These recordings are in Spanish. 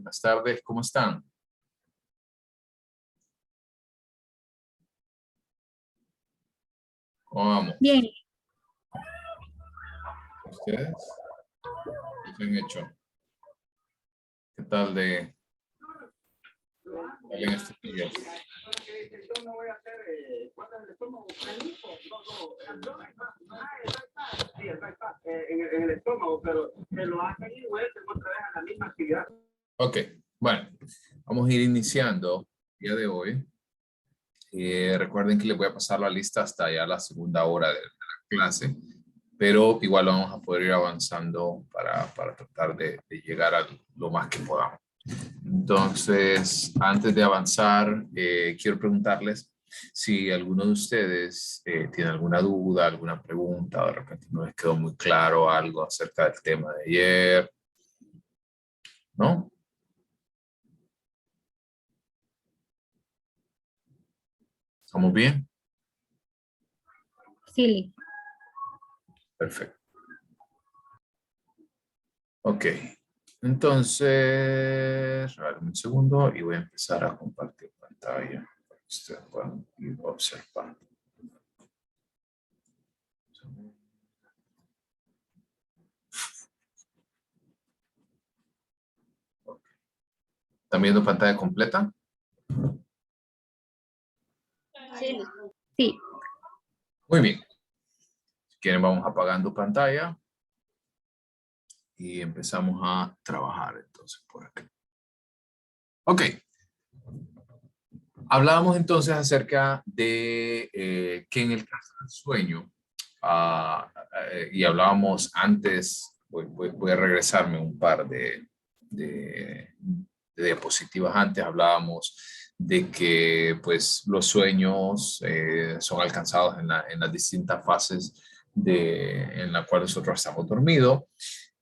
Buenas tardes, ¿cómo están? ¿Cómo vamos? Bien, ¿Ustedes? ¿Qué han hecho? ¿Qué tal de en estos días? En el estómago, pero se lo hacen y vuelven otra vez a la misma actividad. Ok, bueno, vamos a ir iniciando el día de hoy. Recuerden que les voy a pasar la lista hasta ya la segunda hora de la clase, pero igual vamos a poder ir avanzando para tratar de llegar a lo más que podamos. Entonces, antes de avanzar, quiero preguntarles si alguno de ustedes tiene alguna duda, alguna pregunta, o de repente no les quedó muy claro algo acerca del tema de ayer, ¿no? ¿Estamos bien? sí. Perfecto. Ok. Entonces, regálame un segundo y voy a empezar a compartir pantalla para que ustedes puedan ir observando. ¿Están viendo pantalla completa? Sí. Sí. Muy bien. Si quieren, vamos apagando pantalla y empezamos a trabajar entonces por aquí. Ok. Hablábamos entonces acerca de que en el caso del sueño, y hablábamos antes, voy a regresarme un par de diapositivas antes, hablábamos de que pues los sueños son alcanzados en las distintas fases en la cual nosotros estamos dormidos,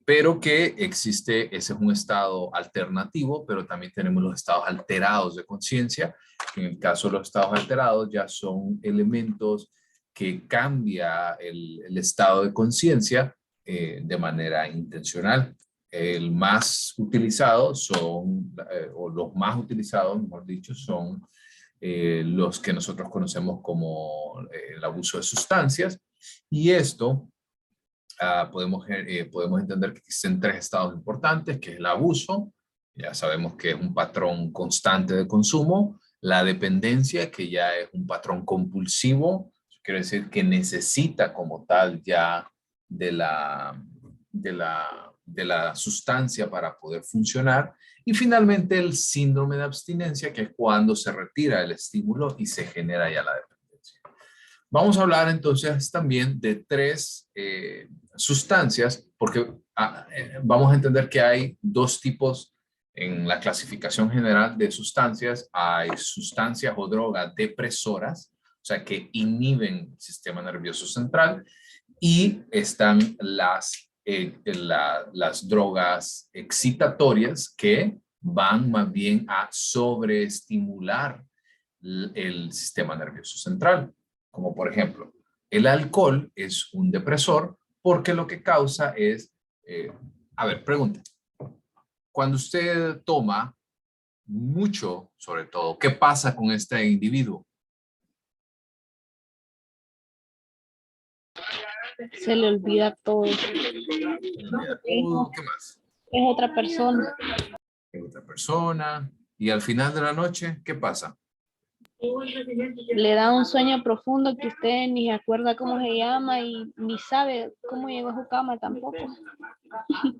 pero que existe, ese es un estado alternativo, pero también tenemos los estados alterados de conciencia. En el caso de los estados alterados ya son elementos que cambia el estado de conciencia de manera intencional. El más utilizado son, o los más utilizados, mejor dicho, son los que nosotros conocemos como el abuso de sustancias. Y esto podemos entender que existen tres estados importantes, que es el abuso, ya sabemos que es un patrón constante de consumo, la dependencia, que ya es un patrón compulsivo, eso quiere decir que necesita como tal ya de la sustancia para poder funcionar, y finalmente el síndrome de abstinencia, que es cuando se retira el estímulo y se genera ya la dependencia. Vamos a hablar entonces también de tres sustancias, porque vamos a entender que hay dos tipos en la clasificación general de sustancias. Hay sustancias o drogas depresoras, o sea, que inhiben el sistema nervioso central, y están las drogas excitatorias que van más bien a sobreestimular el sistema nervioso central. Como por ejemplo, el alcohol es un depresor porque lo que causa es, a ver, pregunta, cuando usted toma mucho, sobre todo, ¿qué pasa con este individuo? Se le olvida todo. ¿Qué más? Es otra persona. Es otra persona. Y al final de la noche, ¿qué pasa? Le da un sueño profundo que usted ni se acuerda cómo se llama y ni sabe cómo llegó a su cama tampoco.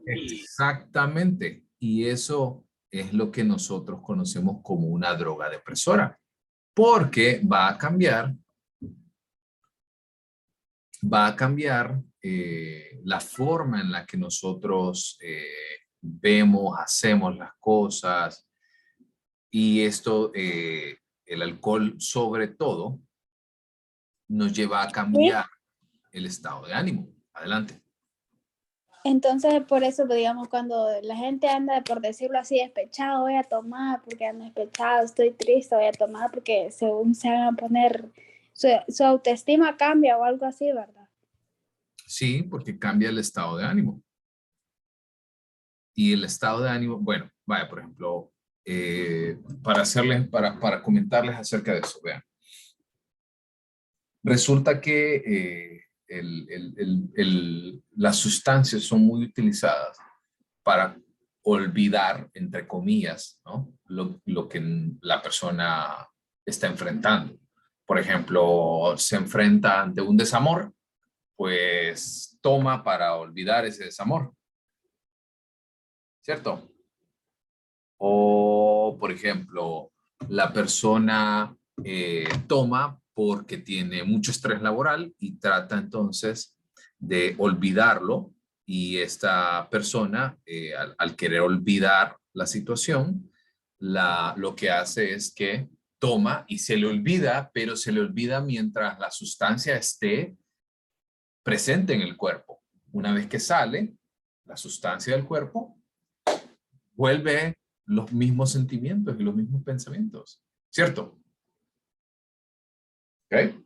Exactamente. Y eso es lo que nosotros conocemos como una droga depresora, porque va a cambiar la forma en la que nosotros vemos, hacemos las cosas, y esto, el alcohol sobre todo, nos lleva a cambiar el estado de ánimo. Adelante. Entonces, por eso, digamos, cuando la gente anda, por decirlo así, despechado, voy a tomar porque ando despechado, estoy triste, voy a tomar porque según se van a poner, su autoestima cambia o algo así, ¿verdad? Sí, porque cambia el estado de ánimo. Y el estado de ánimo, bueno, vaya, por ejemplo, para comentarles acerca de eso, vean. Resulta que las sustancias son muy utilizadas para olvidar, entre comillas, ¿no? Lo que la persona está enfrentando. Por ejemplo, se enfrenta ante un desamor, pues toma para olvidar ese desamor, ¿cierto? O, por ejemplo, la persona toma porque tiene mucho estrés laboral y trata entonces de olvidarlo, y esta persona, al querer olvidar la situación, lo que hace es que toma y se le olvida, pero se le olvida mientras la sustancia esté presente en el cuerpo. Una vez que sale la sustancia del cuerpo, vuelve los mismos sentimientos y los mismos pensamientos, ¿cierto? ¿Ok?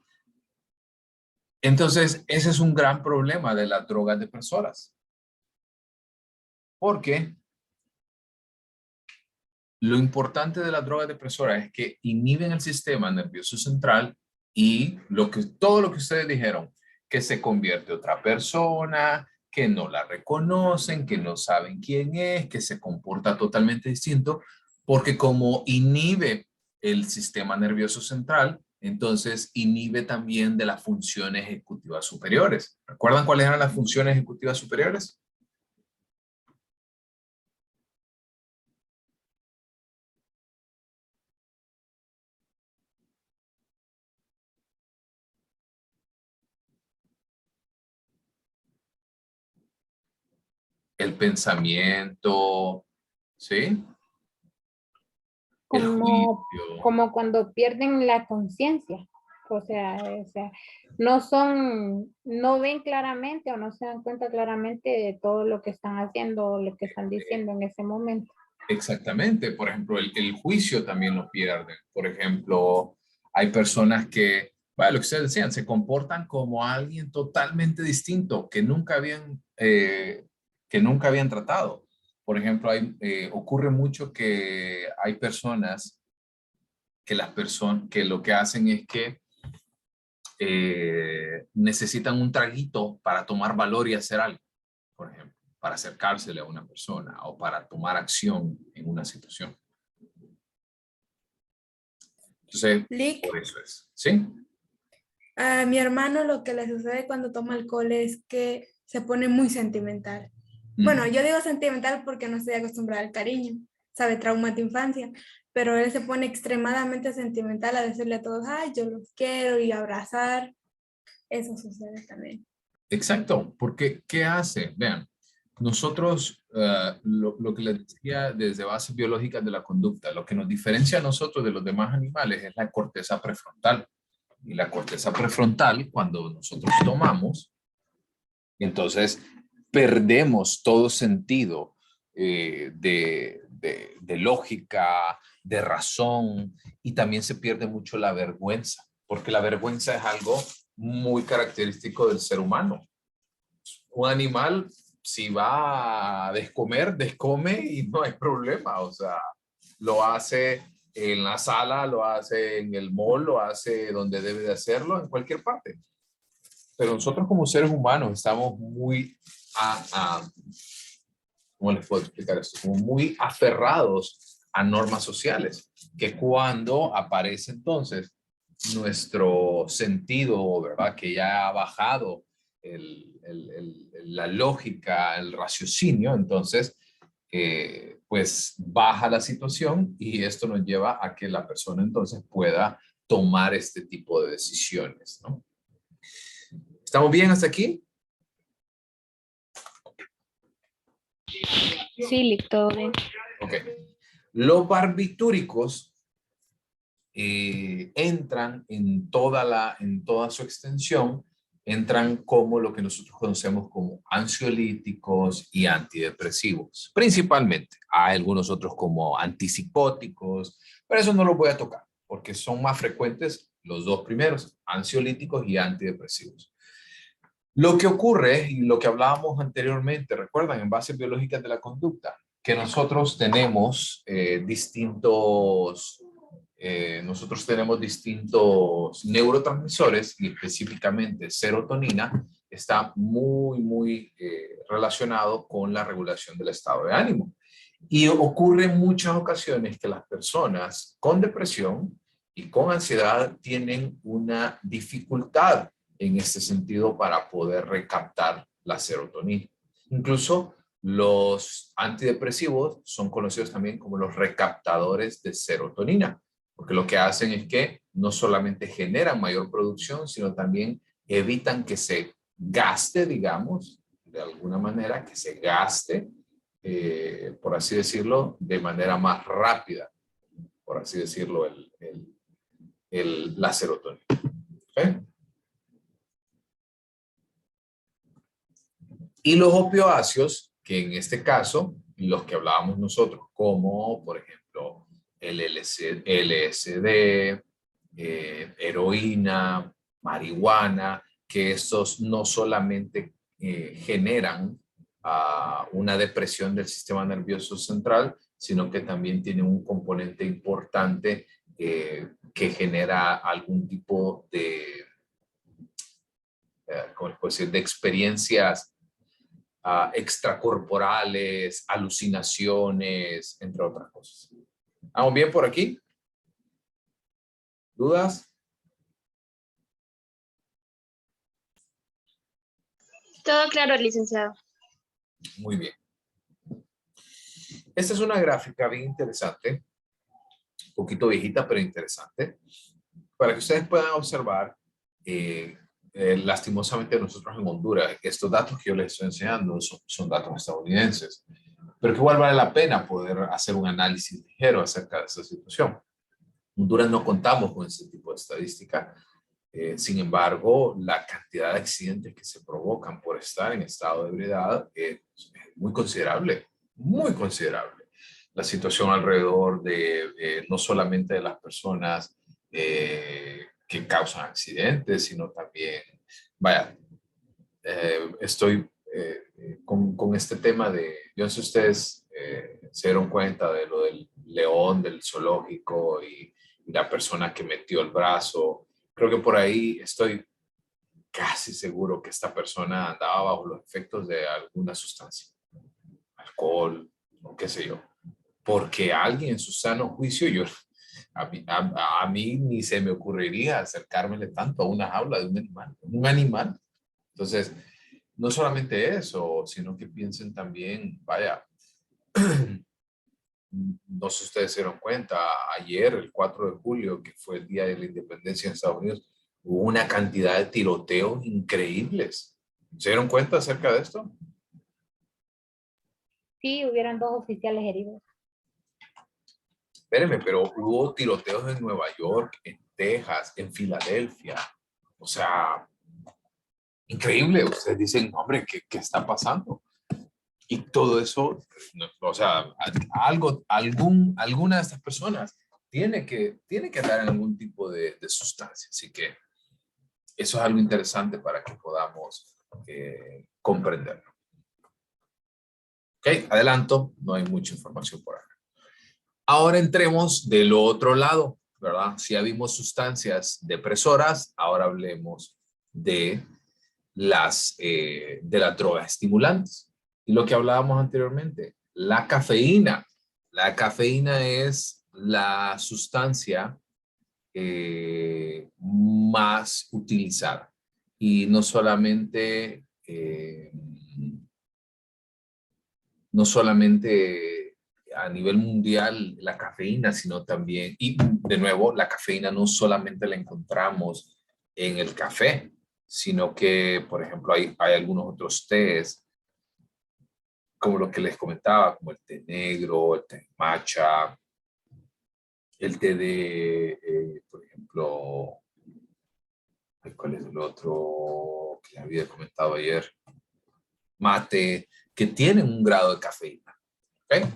Entonces, ese es un gran problema de las drogas depresoras. Porque lo importante de las drogas depresoras es que inhiben el sistema nervioso central y todo lo que ustedes dijeron, que se convierte otra persona, que no la reconocen, que no saben quién es, que se comporta totalmente distinto, porque como inhibe el sistema nervioso central, entonces inhibe también de las funciones ejecutivas superiores. ¿Recuerdan cuáles eran las funciones ejecutivas superiores? El pensamiento, ¿sí? El Como, juicio. como cuando pierden la conciencia. O sea, no son, no ven claramente o no se dan cuenta claramente de todo lo que están haciendo o lo que están diciendo en ese momento. Exactamente. Por ejemplo, el juicio también lo pierden. Por ejemplo, hay personas que, bueno, lo que ustedes decían, se comportan como alguien totalmente distinto que nunca habían tratado. Por ejemplo, ocurre mucho que hay personas que lo que hacen es que necesitan un traguito para tomar valor y hacer algo, por ejemplo, para acercársele a una persona o para tomar acción en una situación. Entonces, Lick, por eso es, ¿sí? a mi hermano lo que le sucede cuando toma alcohol es que se pone muy sentimental. Bueno, yo digo sentimental porque no estoy acostumbrada al cariño, sabe, traumas de infancia, pero él se pone extremadamente sentimental a decirle a todos, ay, yo los quiero y abrazar. Eso sucede también. Exacto, porque ¿qué hace? Vean, nosotros, lo que les decía desde bases biológicas de la conducta, lo que nos diferencia a nosotros de los demás animales es la corteza prefrontal. Y la corteza prefrontal, cuando nosotros tomamos, entonces perdemos todo sentido de lógica, de razón, y también se pierde mucho la vergüenza, porque la vergüenza es algo muy característico del ser humano. Un animal, si va a descomer, descome y no hay problema, o sea, lo hace en la sala, lo hace en el mall, lo hace donde debe de hacerlo, en cualquier parte. Pero nosotros como seres humanos estamos muy, ¿cómo les puedo explicar esto? Como muy aferrados a normas sociales, que cuando aparece entonces nuestro sentido, ¿verdad? Que ya ha bajado la lógica, el raciocinio, entonces, pues baja la situación y esto nos lleva a que la persona entonces pueda tomar este tipo de decisiones, ¿no? ¿Estamos bien hasta aquí? Sí, Lick, todo bien. Ok. Los barbitúricos entran en toda su extensión, entran como lo que nosotros conocemos como ansiolíticos y antidepresivos, principalmente. Hay algunos otros como antipsicóticos, pero eso no los voy a tocar, porque son más frecuentes los dos primeros, ansiolíticos y antidepresivos. Lo que ocurre, y lo que hablábamos anteriormente, recuerdan, en bases biológicas de la conducta, que nosotros tenemos distintos neurotransmisores, y específicamente serotonina está muy relacionado con la regulación del estado de ánimo. Y ocurre en muchas ocasiones que las personas con depresión y con ansiedad tienen una dificultad en este sentido para poder recaptar la serotonina. Incluso los antidepresivos son conocidos también como los recaptadores de serotonina, porque lo que hacen es que no solamente generan mayor producción, sino también evitan que se gaste, digamos, de alguna manera, que se gaste, por así decirlo, de manera más rápida, por así decirlo, la serotonina. ¿Okay? Y los opioáceos, que en este caso, los que hablábamos nosotros, como por ejemplo el LSD, heroína, marihuana, que estos no solamente generan una depresión del sistema nervioso central, sino que también tienen un componente importante que genera algún tipo de, ¿cómo puedo decir?, de experiencias extracorporales, alucinaciones, entre otras cosas. ¿Vamos bien por aquí? ¿Dudas? Todo claro, licenciado. Muy bien. Esta es una gráfica bien interesante, un poquito viejita, pero interesante, para que ustedes puedan observar, lastimosamente nosotros en Honduras, estos datos que yo les estoy enseñando son datos estadounidenses, pero que igual vale la pena poder hacer un análisis ligero acerca de esta situación. En Honduras no contamos con ese tipo de estadística. Sin embargo, la cantidad de accidentes que se provocan por estar en estado de ebriedad es muy considerable, muy considerable. La situación alrededor de no solamente de las personas que causan accidentes, sino también, vaya, estoy con este tema de, yo no sé si ustedes se dieron cuenta de lo del león del zoológico y la persona que metió el brazo. Creo que por ahí estoy casi seguro que esta persona andaba bajo los efectos de alguna sustancia, alcohol o qué sé yo, porque alguien en su sano juicio, a mí ni se me ocurriría acercármele tanto a una jaula de un animal. Entonces, no solamente eso, sino que piensen también, vaya, no sé si ustedes se dieron cuenta, ayer, el 4 de julio, que fue el Día de la Independencia en Estados Unidos, hubo una cantidad de tiroteos increíbles. ¿Se dieron cuenta acerca de esto? Sí, hubieran 2 oficiales heridos. Espérenme, pero hubo tiroteos en Nueva York, en Texas, en Filadelfia. O sea, increíble. Ustedes dicen, hombre, ¿qué está pasando? Y todo eso, o sea, alguna de estas personas tiene que andar en algún tipo de sustancia. Así que eso es algo interesante para que podamos comprenderlo. Ok, adelanto, no hay mucha información por acá. Ahora entremos del otro lado, ¿verdad? Si ya vimos sustancias depresoras, ahora hablemos de las drogas estimulantes. Y lo que hablábamos anteriormente, la cafeína. La cafeína es la sustancia más utilizada. Y no solamente a nivel mundial la cafeína, sino también, y de nuevo, la cafeína no solamente la encontramos en el café, sino que, por ejemplo, hay algunos otros tés, como lo que les comentaba, como el té negro, el té matcha, el té de, por ejemplo, ¿cuál es el otro que había comentado ayer? Mate, que tienen un grado de cafeína. ¿Ok?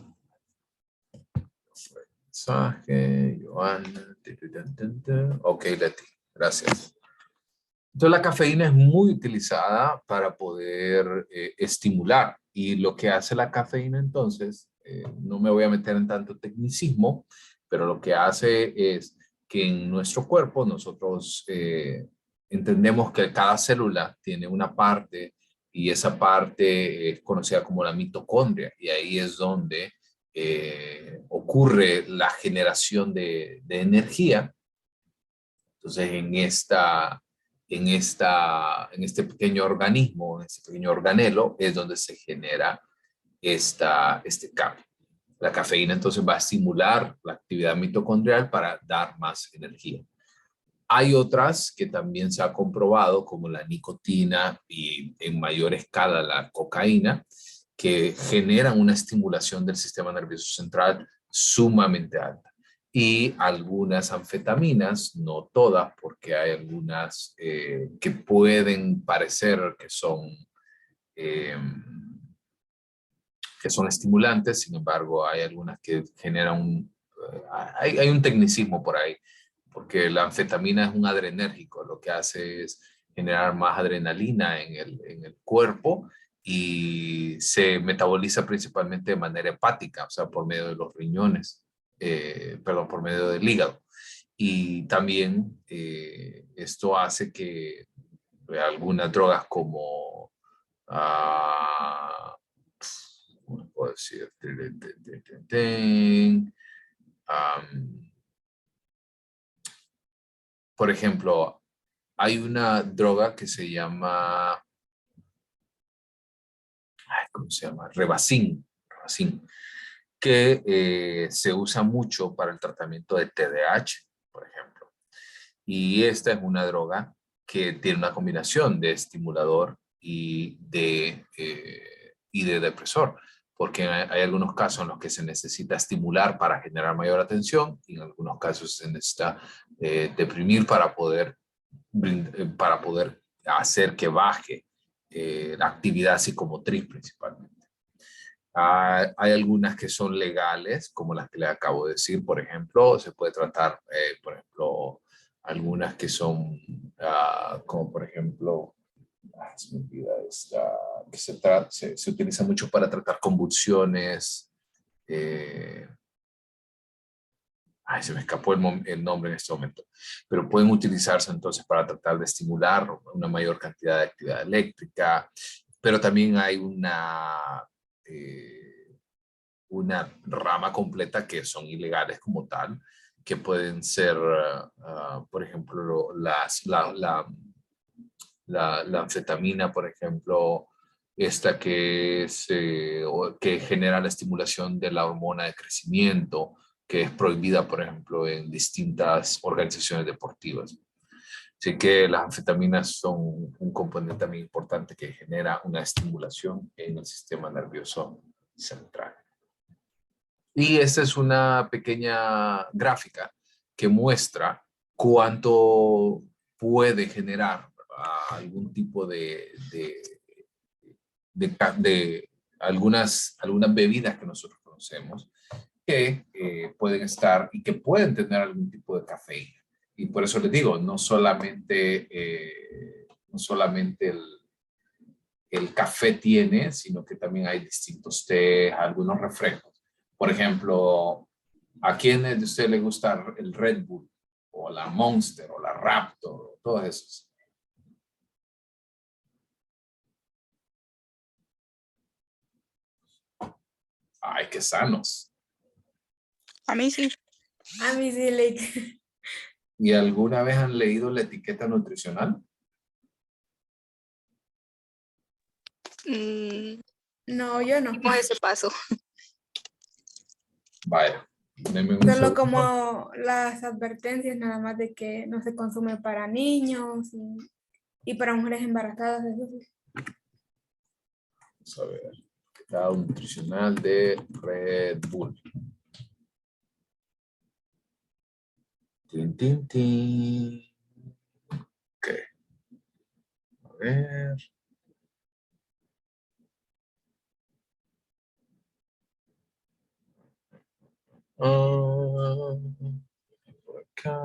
Mensaje, Joana. Ok, Leti, gracias. Entonces la cafeína es muy utilizada para poder estimular, y lo que hace la cafeína entonces no me voy a meter en tanto tecnicismo, pero lo que hace es que en nuestro cuerpo nosotros entendemos que cada célula tiene una parte y esa parte es conocida como la mitocondria y ahí es donde ocurre la generación de energía. Entonces en este pequeño organismo, en este pequeño organelo es donde se genera este cambio. La cafeína entonces va a estimular la actividad mitocondrial para dar más energía. Hay otras que también se ha comprobado, como la nicotina y en mayor escala la cocaína, que generan una estimulación del sistema nervioso central sumamente alta. Y algunas anfetaminas, no todas, porque hay algunas que pueden parecer eh, que son estimulantes, sin embargo, hay algunas que generan hay un tecnicismo por ahí, porque la anfetamina es un adrenérgico, lo que hace es generar más adrenalina en el cuerpo y se metaboliza principalmente de manera hepática, o sea, por medio de los riñones, perdón, por medio del hígado. Y también esto hace que algunas drogas como ¿cómo puedo decir? Por ejemplo, hay una droga que se llama, ¿cómo se llama? Rebacin, que se usa mucho para el tratamiento de TDAH, por ejemplo. Y esta es una droga que tiene una combinación de estimulador y de depresor, porque hay algunos casos en los que se necesita estimular para generar mayor atención y en algunos casos se necesita deprimir para poder hacer que baje la actividad psicomotriz principalmente. Hay algunas que son legales, como las que le acabo de decir, por ejemplo, se puede tratar, por ejemplo, algunas que son, como por ejemplo, se me olvida esta, que se utiliza mucho para tratar convulsiones. Se me escapó el nombre en este momento, pero pueden utilizarse entonces para tratar de estimular una mayor cantidad de actividad eléctrica, pero también hay una rama completa que son ilegales como tal, que pueden ser, por ejemplo, la anfetamina, por ejemplo, esta que genera la estimulación de la hormona de crecimiento, que es prohibida, por ejemplo, en distintas organizaciones deportivas. Así que las anfetaminas son un componente también importante que genera una estimulación en el sistema nervioso central. Y esta es una pequeña gráfica que muestra cuánto puede generar algún tipo de algunas bebidas que nosotros conocemos que pueden estar y que pueden tener algún tipo de cafeína. Y por eso les digo, no solamente el café tiene, sino que también hay distintos té, algunos refrescos. Por ejemplo, ¿a quiénes de ustedes les gusta el Red Bull? O la Monster, o la Raptor, todos esos. Ay, qué sanos. A mí sí. A mí sí, like. ¿Y alguna vez han leído la etiqueta nutricional? No, yo no. Dimos ese paso. Vaya, denme un Solo segundo. como las advertencias nada más de que no se consume para niños y para mujeres embarazadas. Eso sí. Vamos a ver. Etiquetado nutricional de Red Bull. Tin, tin, tin. Ok. A ver. Por acá.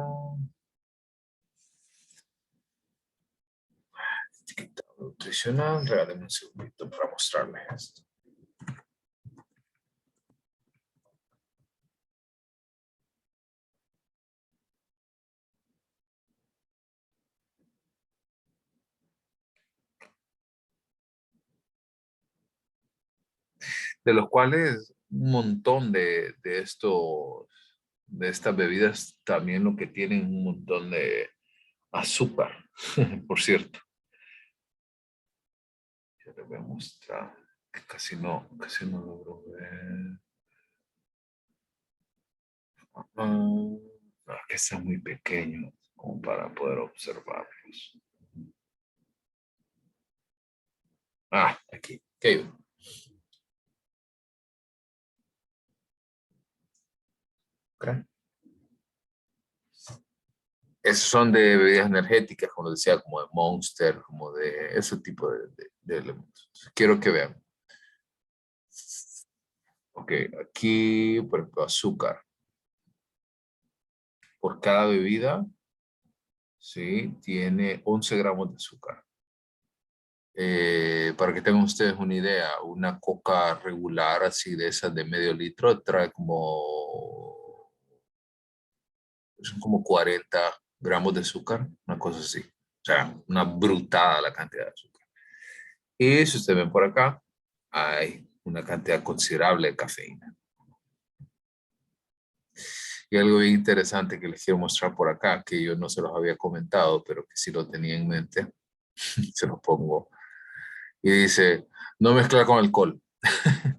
Etiquetado nutricional. Regálame un segundito para mostrarles esto. de los cuales un montón de estas bebidas también lo que tienen un montón de azúcar, por cierto. Ya les voy a mostrar, que casi no logro ver. No, es que están muy pequeños como para poder observarlos. Aquí. Okay. Okay. Esos son de bebidas energéticas, como decía, como de Monster, como de ese tipo de elementos. Quiero que vean. Ok, aquí, por ejemplo, azúcar. Por cada bebida, sí, tiene 11 gramos de azúcar. Para que tengan ustedes una idea, una coca regular, así de esas de medio litro, trae son como 40 gramos de azúcar, una cosa así. O sea, una brutada la cantidad de azúcar. Y si ustedes ven por acá, hay una cantidad considerable de cafeína. Y algo bien interesante que les quiero mostrar por acá, que yo no se los había comentado, pero que sí lo tenía en mente, se los pongo. Y dice, no mezclar con alcohol.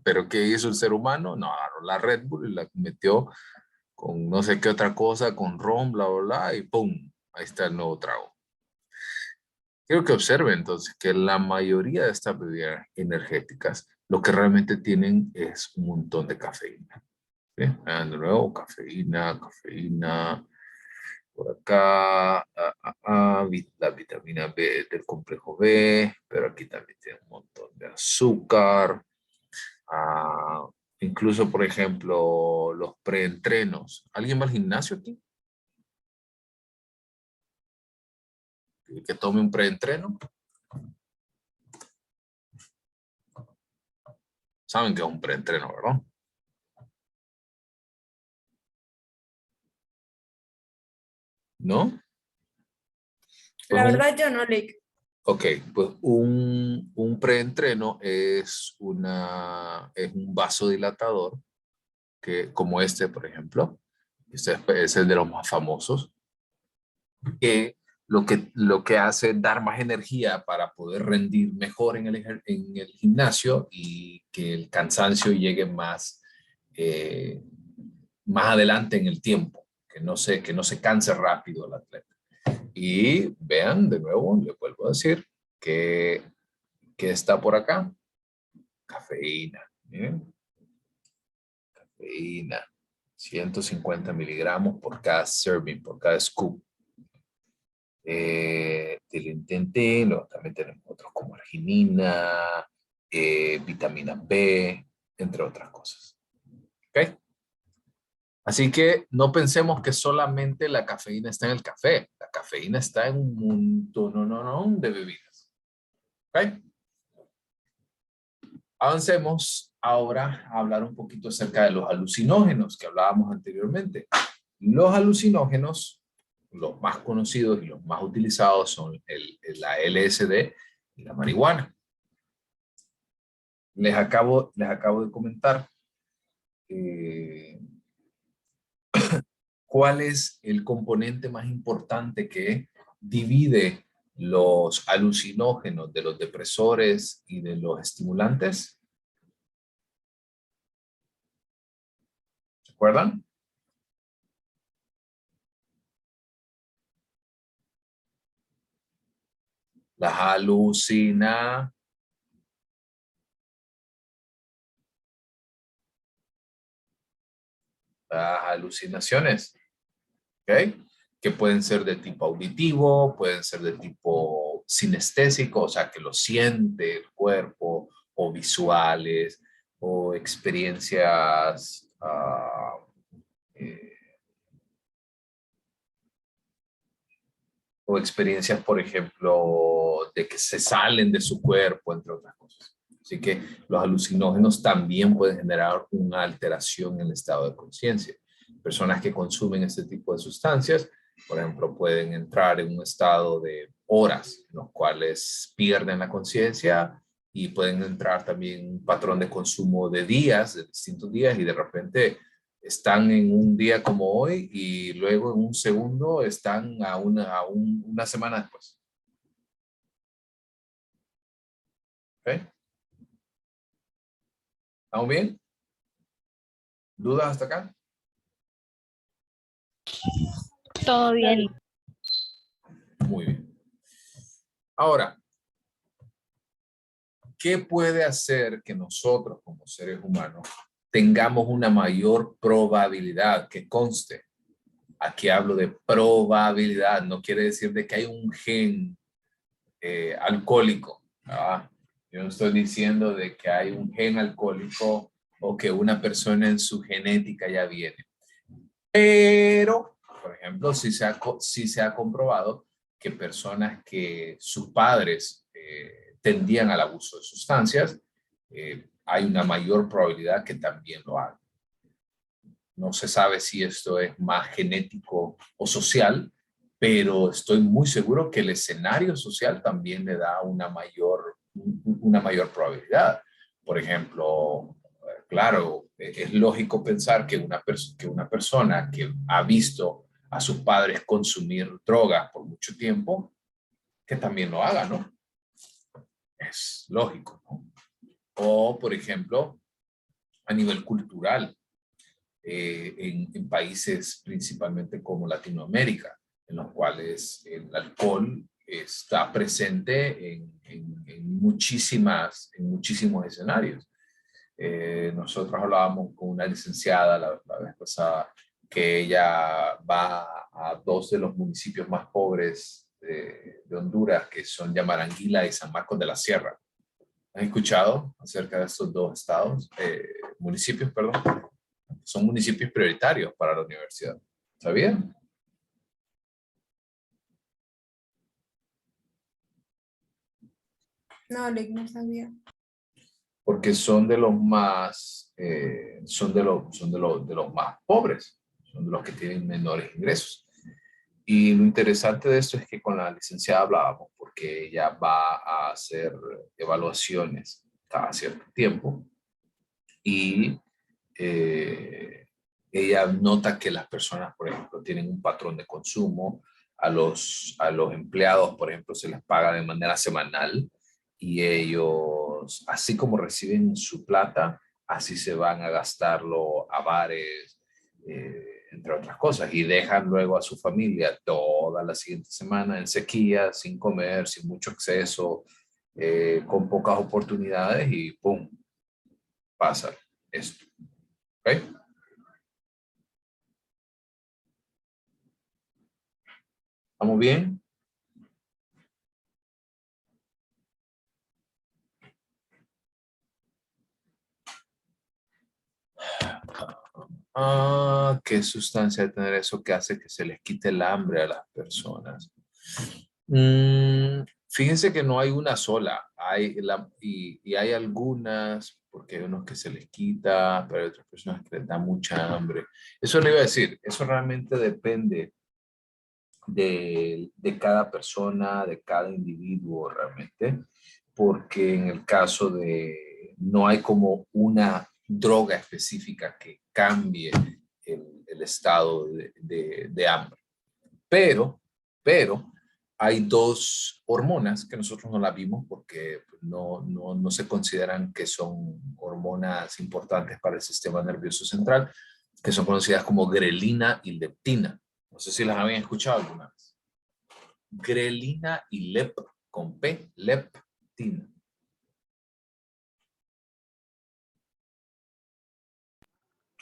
¿Pero qué hizo el ser humano? No, agarró la Red Bull y la metió con no sé qué otra cosa, con ron, bla, bla, bla, y ¡pum! Ahí está el nuevo trago. Quiero que observen entonces que la mayoría de estas bebidas energéticas lo que realmente tienen es un montón de cafeína. ¿Sí? De nuevo, cafeína. Por acá, la vitamina B del complejo B, pero aquí también tiene un montón de azúcar. Incluso, por ejemplo, los preentrenos. ¿Alguien va al gimnasio aquí? ¿Que tome un preentreno? Saben que es un preentreno, ¿verdad? ¿No? La verdad yo no, Lick. Ok, pues un preentreno es un vasodilatador que, como este, por ejemplo. Este es el de los más famosos. Que lo que hace es dar más energía para poder rendir mejor en el gimnasio y que el cansancio llegue más adelante en el tiempo, que no se canse rápido el atleta. Y vean, de nuevo, les vuelvo a decir que está por acá. Cafeína. ¿Bien? Cafeína. 150 miligramos por cada serving, por cada scoop. También tenemos otros como arginina, vitamina B, entre otras cosas. ¿Ok? Así que no pensemos que solamente la cafeína está en el café. La cafeína está en un montón de bebidas. ¿Ok? Avancemos ahora a hablar un poquito acerca de los alucinógenos que hablábamos anteriormente. Los alucinógenos, los más conocidos y los más utilizados son la LSD y la marihuana. Les acabo de comentar cuál es el componente más importante que divide los alucinógenos de los depresores y de los estimulantes. ¿Se acuerdan? Las alucinaciones, ¿ok? Que pueden ser de tipo auditivo, pueden ser de tipo sinestésico, o sea, que lo siente el cuerpo, o visuales, o experiencias por ejemplo, de que se salen de su cuerpo, entre otras cosas. Así que los alucinógenos también pueden generar una alteración en el estado de conciencia. Personas que consumen este tipo de sustancias, por ejemplo, pueden entrar en un estado de horas en los cuales pierden la conciencia y pueden entrar también un patrón de consumo de días, de distintos días, y de repente están en un día como hoy y luego en un segundo están una semana después. ¿Ok? ¿Estamos bien? ¿Dudas hasta acá? Todo bien. Muy bien. Ahora, ¿qué puede hacer que nosotros como seres humanos tengamos una mayor probabilidad? Que conste, aquí hablo de probabilidad, no quiere decir de que hay un gen alcohólico. Yo no estoy diciendo de que hay un gen alcohólico o que una persona en su genética ya viene. Pero, por ejemplo, sí se ha comprobado que personas que sus padres tendían al abuso de sustancias, hay una mayor probabilidad que también lo hagan. No se sabe si esto es más genético o social, pero estoy muy seguro que el escenario social también le da una mayor probabilidad. Por ejemplo, claro, es lógico pensar que una persona que ha visto a sus padres consumir drogas por mucho tiempo, que también lo haga, ¿no? Es lógico, ¿no? O, por ejemplo, a nivel cultural, en países principalmente como Latinoamérica, en los cuales el alcohol está presente en muchísimos escenarios. Nosotros hablábamos con una licenciada la vez pasada que ella va a dos de los municipios más pobres de Honduras, que son Yamaranguila y San Marcos de la Sierra. ¿Han escuchado acerca de estos dos estados, municipios, perdón? Son municipios prioritarios para la universidad. ¿Sabían? No, Lick, no sabía. Porque son de los más, de los más pobres, son de los que tienen menores ingresos. Y lo interesante de esto es que con la licenciada hablábamos, porque ella va a hacer evaluaciones cada cierto tiempo y ella nota que las personas, por ejemplo, tienen un patrón de consumo. A los empleados, por ejemplo, se les paga de manera semanal y ellos, así como reciben su plata, así se van a gastarlo a bares, entre otras cosas, y dejan luego a su familia toda la siguiente semana en sequía, sin comer, sin mucho exceso, con pocas oportunidades y ¡pum! Pasa esto. ¿Ok? ¿Estamos bien? ¿Qué sustancia de tener eso que hace que se les quite el hambre a las personas? Fíjense que no hay una sola. Y hay algunas, porque hay unos que se les quita, pero hay otras personas que les da mucha hambre. Eso le iba a decir, eso realmente depende de cada persona, de cada individuo realmente, porque en el caso de, no hay como una droga específica que cambie el estado de hambre. Pero hay dos hormonas que nosotros no las vimos porque no se consideran que son hormonas importantes para el sistema nervioso central, que son conocidas como grelina y leptina. No sé si las habían escuchado alguna vez. Grelina y con P, leptina.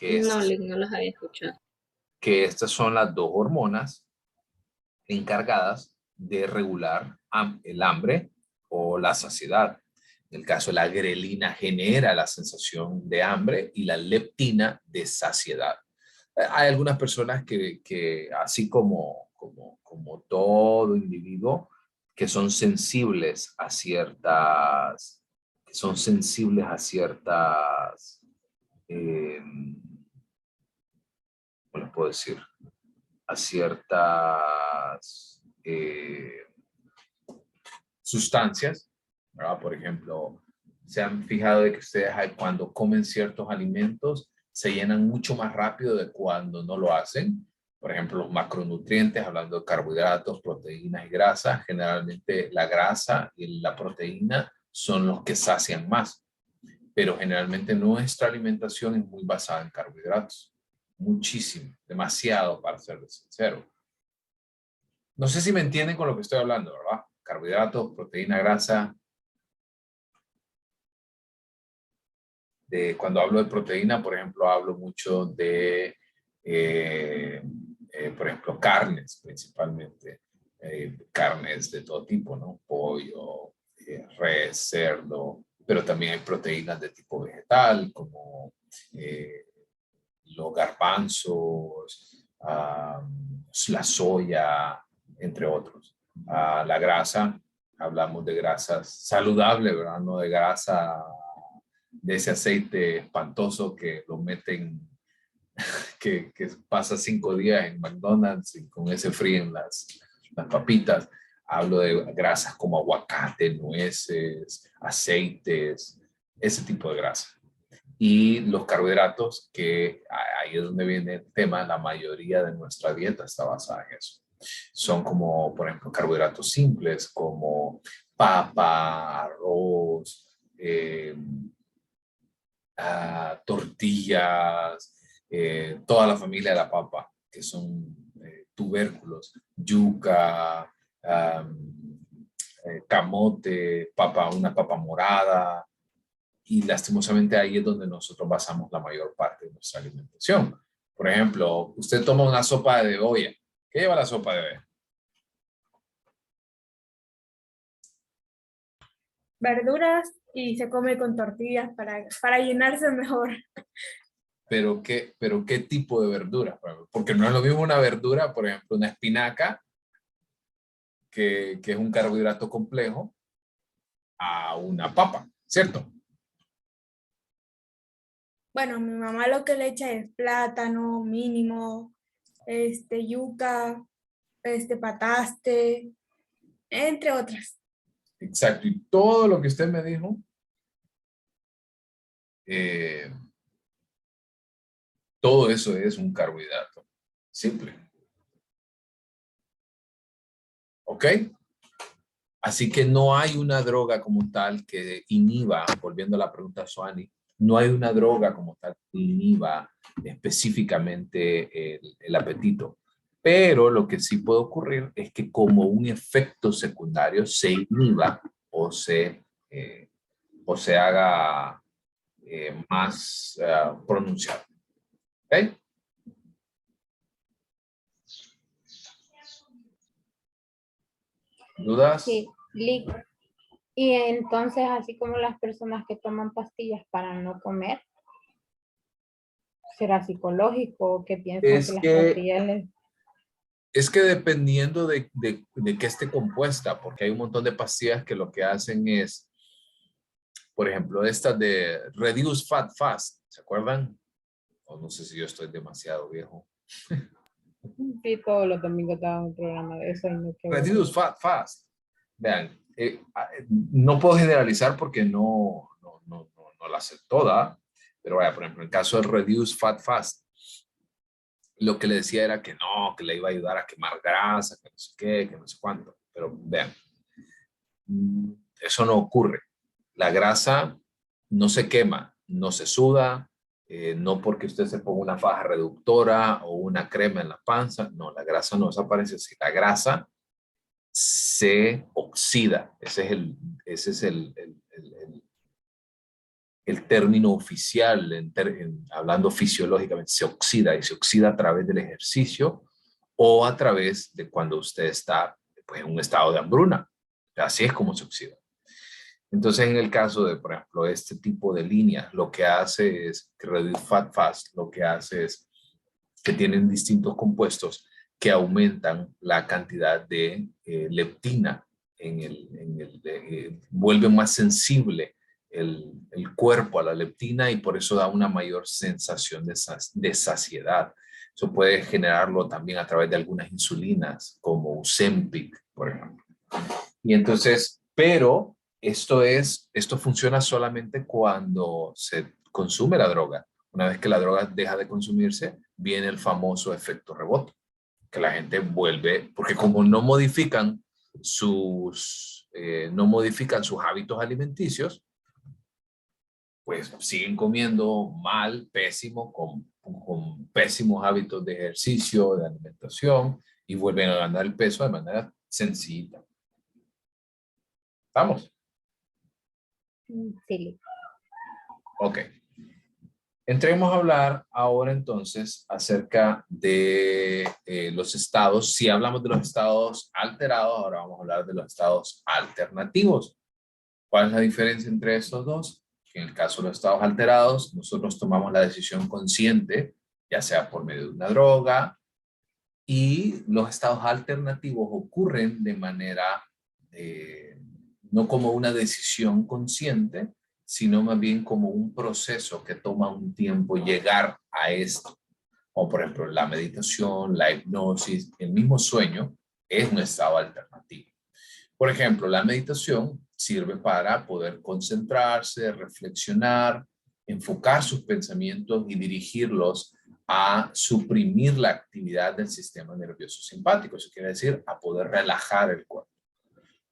No, Lick, no las había escuchado. Que estas son las dos hormonas encargadas de regular el hambre o la saciedad. En el caso de la grelina genera la sensación de hambre y la leptina de saciedad. Hay algunas personas que así como todo individuo, que son sensibles a ciertas, ¿cómo les puedo decir? A ciertas sustancias, ¿verdad? Por ejemplo, se han fijado de que ustedes cuando comen ciertos alimentos se llenan mucho más rápido de cuando no lo hacen. Por ejemplo, los macronutrientes, hablando de carbohidratos, proteínas y grasas, generalmente la grasa y la proteína son los que sacian más. Pero generalmente nuestra alimentación es muy basada en carbohidratos. Muchísimo, demasiado para ser sincero. No sé si me entienden con lo que estoy hablando, ¿verdad? Carbohidratos, proteína, grasa. Cuando hablo de proteína, por ejemplo, hablo mucho de, por ejemplo, carnes principalmente. Carnes de todo tipo, ¿no? Pollo, res, cerdo, pero también hay proteínas de tipo vegetal, como los garbanzos, la soya, entre otros. La grasa, hablamos de grasas saludables, ¿verdad? No de grasa, de ese aceite espantoso que lo meten, que pasa 5 días en McDonald's y con ese fríen las papitas. Hablo de grasas como aguacate, nueces, aceites, ese tipo de grasa. Y los carbohidratos, que ahí es donde viene el tema, la mayoría de nuestra dieta está basada en eso. Son como, por ejemplo, carbohidratos simples como papa, arroz, tortillas, toda la familia de la papa, que son tubérculos, yuca, camote, una papa morada, y lastimosamente ahí es donde nosotros basamos la mayor parte de nuestra alimentación. Por ejemplo, usted toma una sopa de olla. ¿Qué lleva la sopa de olla? Verduras y se come con tortillas para llenarse mejor. ¿Pero qué tipo de verdura? Porque no es lo mismo una verdura, por ejemplo, una espinaca, que es un carbohidrato complejo, a una papa, ¿cierto? Bueno, mi mamá lo que le echa es plátano mínimo, yuca, pataste, entre otras. Exacto. Y todo lo que usted me dijo, todo eso es un carbohidrato simple. ¿Ok? Así que no hay una droga como tal que inhiba, volviendo a la pregunta de Suani, no hay una droga como tal que inhiba específicamente el apetito. Pero lo que sí puede ocurrir es que como un efecto secundario se inhiba o se haga más pronunciado. ¿Ok? ¿Dudas? Sí, y entonces, así como las personas que toman pastillas para no comer, ¿será psicológico? ¿Qué piensan Es que las que pastillas les... Es que dependiendo de qué esté compuesta, porque hay un montón de pastillas que lo que hacen es, por ejemplo, estas de Reduce Fat Fast, ¿se acuerdan? O no sé si yo estoy demasiado viejo. Sí, todos los domingos daban un programa de eso. Y no Reduce Fat Fast. Vean, no puedo generalizar porque no la sé toda, pero vaya, por ejemplo, en el caso de Reduce Fat Fast, lo que le decía era que no, que le iba a ayudar a quemar grasa, que no sé qué, que no sé cuánto. Pero vean, eso no ocurre. La grasa no se quema, no se suda, no porque usted se ponga una faja reductora o una crema en la panza. No, la grasa no desaparece así. La grasa se oxida. Ese es el término oficial, hablando fisiológicamente, se oxida y se oxida a través del ejercicio o a través de cuando usted está pues, en un estado de hambruna. Así es como se oxida. Entonces, en el caso de, por ejemplo, este tipo de líneas, lo que hace es que Reduce Fat Fast, lo que hace es que tienen distintos compuestos que aumentan la cantidad de leptina vuelve más sensible el cuerpo a la leptina y por eso da una mayor sensación de saciedad. Eso puede generarlo también a través de algunas insulinas, como Ozempic, por ejemplo. Y entonces, pero Esto funciona solamente cuando se consume la droga. Una vez que la droga deja de consumirse, viene el famoso efecto rebote, que la gente vuelve, porque como no modifican sus hábitos alimenticios, pues siguen comiendo mal, pésimo, con pésimos hábitos de ejercicio, de alimentación, y vuelven a ganar el peso de manera sencilla. ¿Estamos? Sí. Ok. Entremos a hablar ahora entonces acerca de los estados. Si hablamos de los estados alterados, ahora vamos a hablar de los estados alternativos. ¿Cuál es la diferencia entre estos dos? En el caso de los estados alterados, nosotros tomamos la decisión consciente, ya sea por medio de una droga, y los estados alternativos ocurren de manera, no como una decisión consciente, sino más bien como un proceso que toma un tiempo llegar a esto. Como por ejemplo la meditación, la hipnosis, el mismo sueño es un estado alternativo. Por ejemplo, la meditación sirve para poder concentrarse, reflexionar, enfocar sus pensamientos y dirigirlos a suprimir la actividad del sistema nervioso simpático. Eso quiere decir a poder relajar el cuerpo.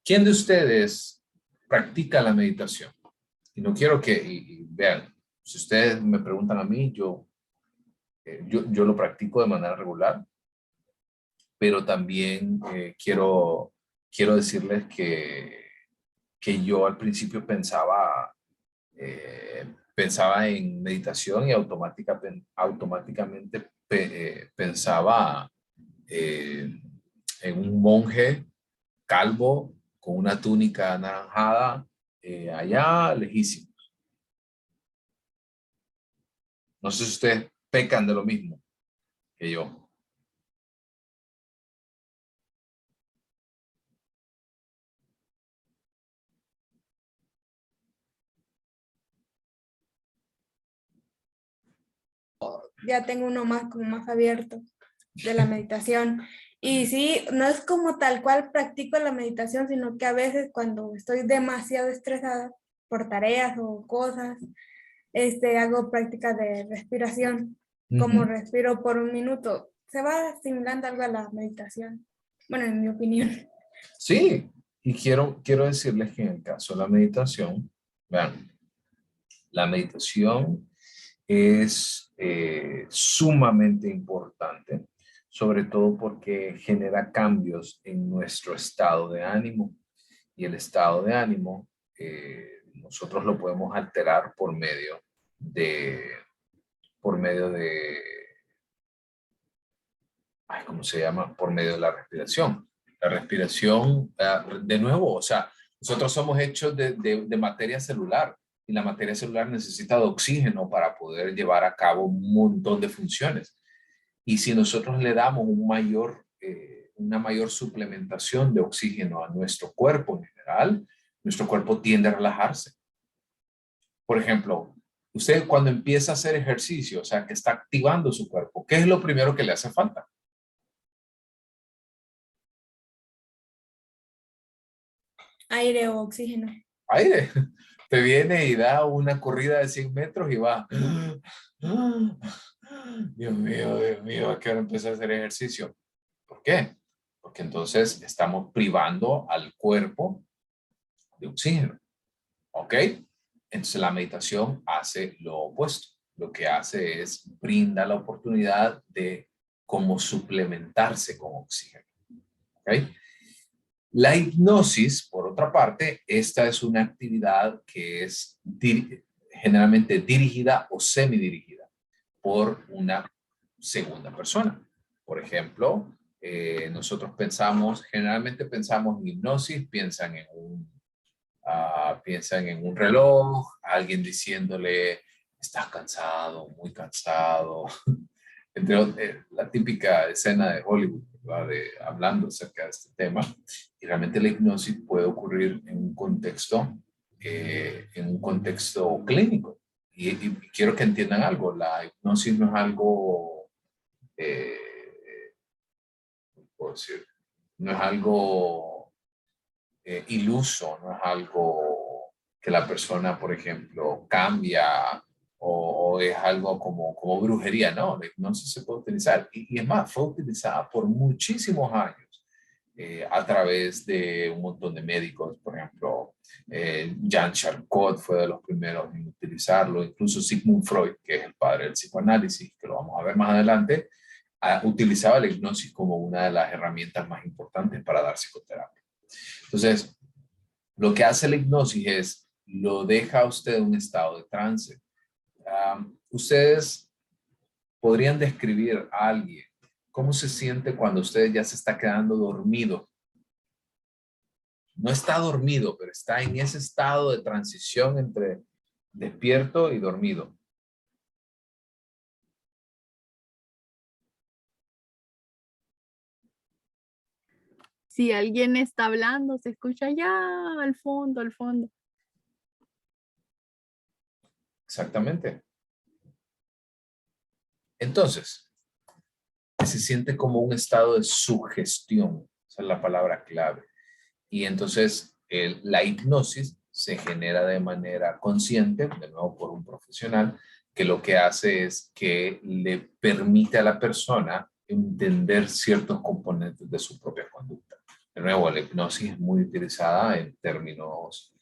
¿Quién de ustedes practica la meditación? Y no quiero que, vean, si ustedes me preguntan a mí, yo lo practico de manera regular, pero también quiero decirles que yo al principio pensaba en meditación y automáticamente pensaba en un monje calvo con una túnica anaranjada allá lejísimo. No sé si ustedes pecan de lo mismo que yo. Ya tengo uno más como más abierto de la meditación. Y sí, no es como tal cual practico la meditación, sino que a veces cuando estoy demasiado estresada por tareas o cosas, hago práctica de respiración. Como respiro por un minuto, se va asimilando algo a la meditación. Bueno, en mi opinión. Sí, y quiero decirles que en el caso de la meditación, vean, la meditación es sumamente importante, sobre todo porque genera cambios en nuestro estado de ánimo. Y el estado de ánimo nosotros lo podemos alterar por medio de, ¿cómo se llama? Por medio de la respiración. La respiración, de nuevo, o sea, nosotros somos hechos de materia celular y la materia celular necesita de oxígeno para poder llevar a cabo un montón de funciones. Y si nosotros le damos una mayor suplementación de oxígeno a nuestro cuerpo en general, nuestro cuerpo tiende a relajarse. Por ejemplo, usted cuando empieza a hacer ejercicio, o sea, que está activando su cuerpo, ¿qué es lo primero que le hace falta? Aire o oxígeno. Aire. Te viene y da una corrida de 100 metros y va. Dios mío, ¿a qué hora empecé a hacer ejercicio? ¿Por qué? Porque entonces estamos privando al cuerpo de oxígeno. ¿Ok? Entonces la meditación hace lo opuesto. Lo que hace es brinda la oportunidad de cómo suplementarse con oxígeno. ¿Ok? La hipnosis, por otra parte, esta es una actividad que es generalmente dirigida o semidirigida por una segunda persona. Por ejemplo, nosotros generalmente pensamos en hipnosis, piensan en un reloj, alguien diciéndole, estás cansado, muy cansado. La típica escena de Hollywood, hablando acerca de este tema. Y realmente la hipnosis puede ocurrir en un contexto clínico. Y quiero que entiendan algo, la hipnosis no es algo, ¿puedo decir? No es algo iluso, no es algo que la persona, por ejemplo, cambia o es algo como brujería. No, la hipnosis se puede utilizar. Y es más, fue utilizada por muchísimos años a través de un montón de médicos. Por ejemplo, Jean Charcot fue de los primeros en utilizarlo. Incluso Sigmund Freud, que es el padre del psicoanálisis, que lo vamos a ver más adelante, utilizaba la hipnosis como una de las herramientas más importantes para dar psicoterapia. Entonces, lo que hace la hipnosis es, lo deja a usted en un estado de trance. Ustedes podrían describir a alguien cómo se siente cuando usted ya se está quedando dormido. No está dormido, pero está en ese estado de transición entre despierto y dormido. Si alguien está hablando, se escucha allá al fondo, al fondo. Exactamente. Entonces, se siente como un estado de sugestión. Esa es la palabra clave. Y entonces la hipnosis se genera de manera consciente, de nuevo por un profesional, que lo que hace es que le permite a la persona entender ciertos componentes de su propia conducta. De nuevo, la hipnosis es muy utilizada en términos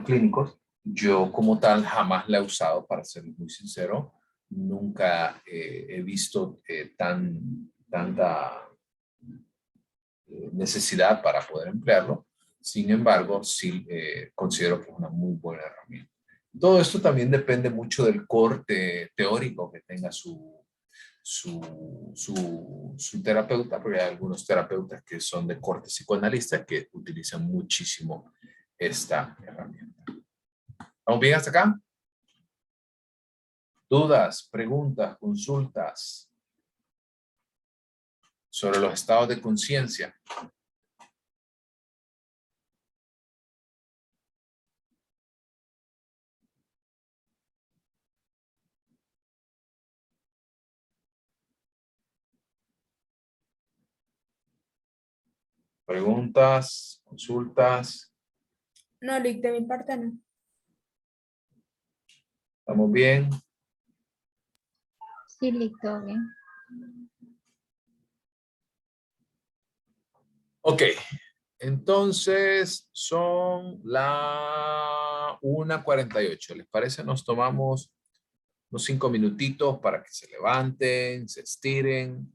clínicos. Yo como tal jamás la he usado, para ser muy sincero. Nunca he visto tanta necesidad para poder emplearlo. Sin embargo, sí considero que es una muy buena herramienta. Todo esto también depende mucho del corte teórico que tenga su terapeuta, porque hay algunos terapeutas que son de corte psicoanalista que utilizan muchísimo esta herramienta. ¿Vamos bien hasta acá? ¿Dudas, preguntas, consultas sobre los estados de conciencia? ¿Preguntas, consultas? No, Lick, de mi parte no. ¿Estamos bien? Sí, listo, bien. Ok, entonces son la 1:48. ¿Les parece? Nos tomamos unos 5 minutitos para que se levanten, se estiren,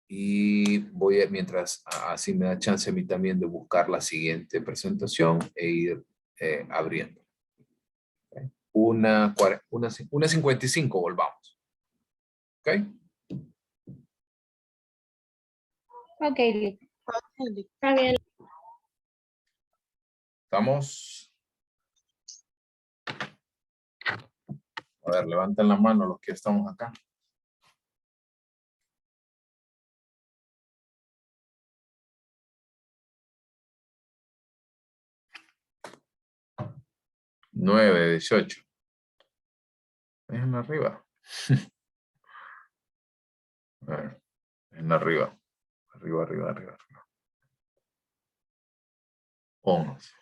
y voy a, mientras así me da chance a mí también de buscar la siguiente presentación e ir abriendo. Okay. 1:55, volvamos. ¿Ok? Ok, listo. Está bien. ¿Estamos? A ver, levanten la mano los que estamos acá. Nueve, 18. En arriba. A ver, en arriba. Arriba, arriba, arriba, arriba. 11.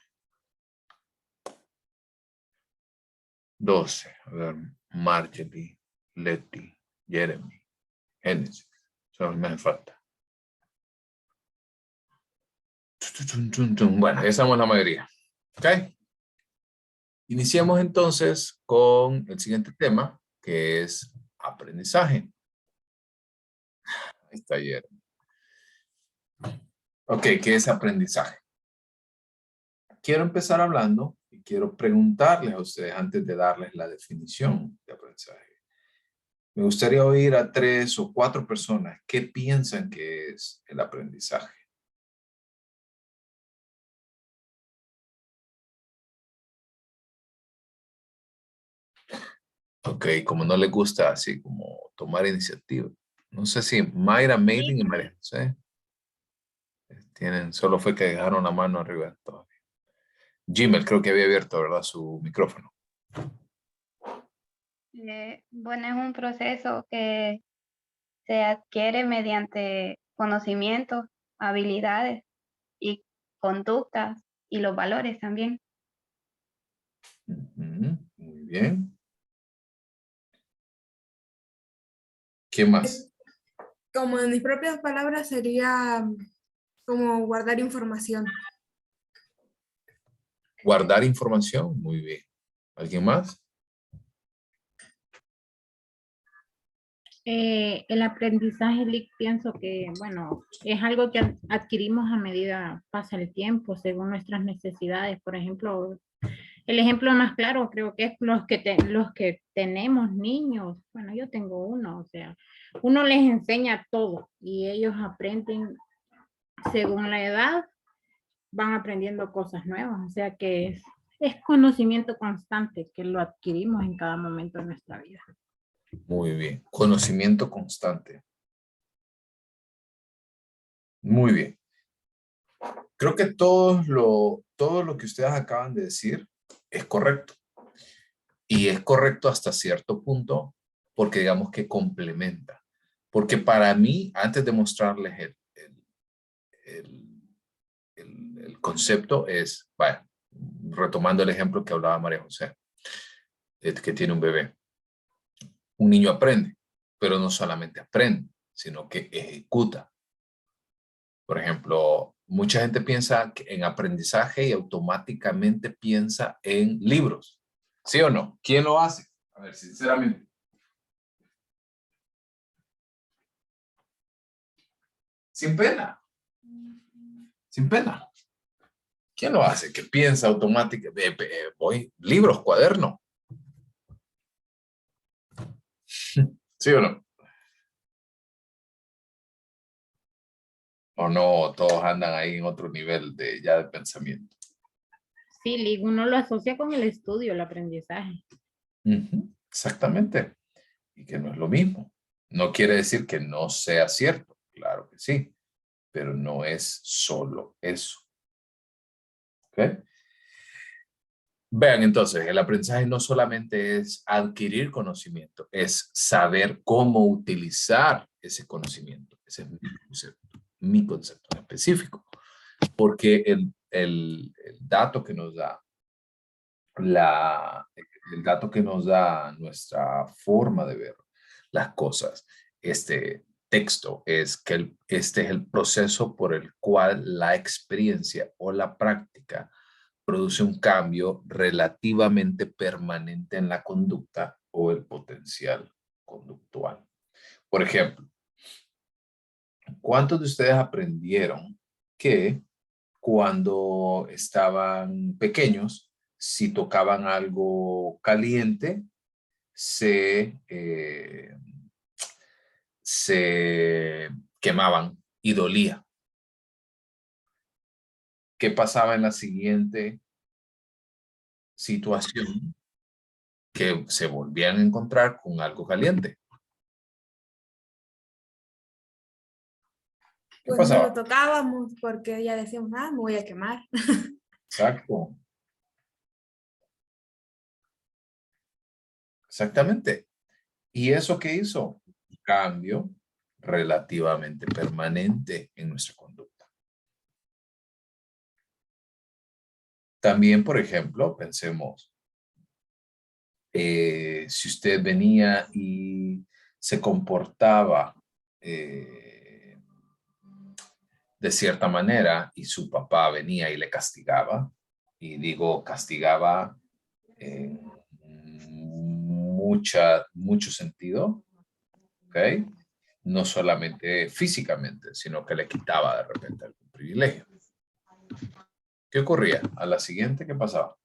12. A ver, Marjorie, Letty, Jeremy, Genesis. Solo me hace falta. Bueno, ya estamos la mayoría. ¿Ok? Iniciemos entonces con el siguiente tema, que es aprendizaje. Ahí está Jeremy. Ok, ¿qué es aprendizaje? Quiero empezar hablando y quiero preguntarles a ustedes antes de darles la definición de aprendizaje. Me gustaría oír a 3 o 4 personas qué piensan que es el aprendizaje. Ok, como no les gusta así como tomar iniciativa. No sé si Mayra, Maylin y María José tienen, solo fue que dejaron la mano arriba todavía. Gmail creo que había abierto, ¿verdad? Su micrófono. Bueno, es un proceso que se adquiere mediante conocimientos, habilidades y conductas y los valores también. Muy bien. ¿Qué más? Como en mis propias palabras sería como guardar información. Guardar información. Muy bien. ¿Alguien más? El aprendizaje, Lick, pienso que, bueno, es algo que adquirimos a medida pasa el tiempo, según nuestras necesidades. Por ejemplo, el ejemplo más claro creo que es los que tenemos niños. Bueno, yo tengo uno, o sea, uno les enseña todo y ellos aprenden según la edad, van aprendiendo cosas nuevas. O sea que es conocimiento constante que lo adquirimos en cada momento de nuestra vida. Muy bien. Conocimiento constante. Muy bien. Creo que todo lo que ustedes acaban de decir es correcto. Y es correcto hasta cierto punto porque digamos que complementa. Porque para mí, antes de mostrarles el concepto es, vaya, retomando el ejemplo que hablaba María José, que tiene un bebé. Un niño aprende, pero no solamente aprende, sino que ejecuta. Por ejemplo, mucha gente piensa en aprendizaje y automáticamente piensa en libros. ¿Sí o no? ¿Quién lo hace? A ver, sinceramente. Sin pena. Sin pena. ¿Quién lo hace? Que piensa automáticamente. Voy, libros, cuaderno. ¿Sí o no? O no, todos andan ahí en otro nivel ya de pensamiento. Sí, Lick, uno lo asocia con el estudio, el aprendizaje. Exactamente. Y que no es lo mismo. No quiere decir que no sea cierto. Claro que sí. Pero no es solo eso. ¿Ok? Vean entonces, el aprendizaje no solamente es adquirir conocimiento, es saber cómo utilizar ese conocimiento. Ese es mi concepto en específico. Porque el dato que nos da el dato que nos da nuestra forma de ver las cosas, este texto, es que este es el proceso por el cual la experiencia o la práctica produce un cambio relativamente permanente en la conducta o el potencial conductual. Por ejemplo, ¿cuántos de ustedes aprendieron que cuando estaban pequeños, si tocaban algo caliente, se quemaban y dolía? ¿Qué pasaba en la siguiente situación? Que se volvían a encontrar con algo caliente. ¿Qué Pues no lo pasaba? tocábamos porque ya decíamos, ah, me voy a quemar. Exacto. Exactamente. ¿Y eso qué hizo? Un cambio relativamente permanente en nuestra conducta. También, por ejemplo, pensemos, si usted venía y se comportaba de cierta manera y su papá venía y le castigaba, y digo castigaba en mucho sentido, ¿ok? No solamente físicamente, sino que le quitaba de repente algún privilegio. ¿Qué ocurría? A la siguiente, ¿qué pasaba?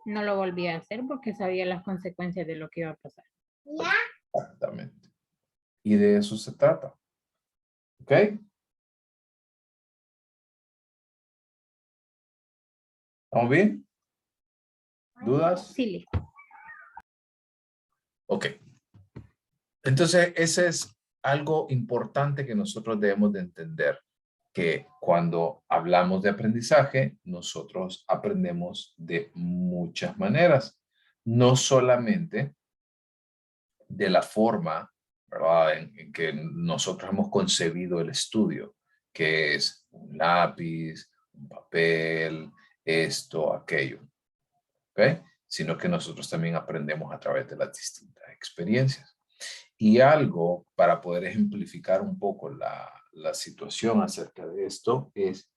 No lo volví a hacer porque sabía las consecuencias de lo que iba a pasar. Exactamente. Y de eso se trata. ¿Ok? ¿Estamos bien? ¿Dudas? Sí. Ok. Entonces, ese es algo importante que nosotros debemos de entender, que cuando hablamos de aprendizaje, nosotros aprendemos de muchas maneras, no solamente de la forma, ¿verdad?, en que nosotros hemos concebido el estudio, que es un lápiz, un papel, esto, aquello, ¿ok? Sino que nosotros también aprendemos a través de las distintas experiencias. Y algo para poder ejemplificar un poco la situación acerca de esto es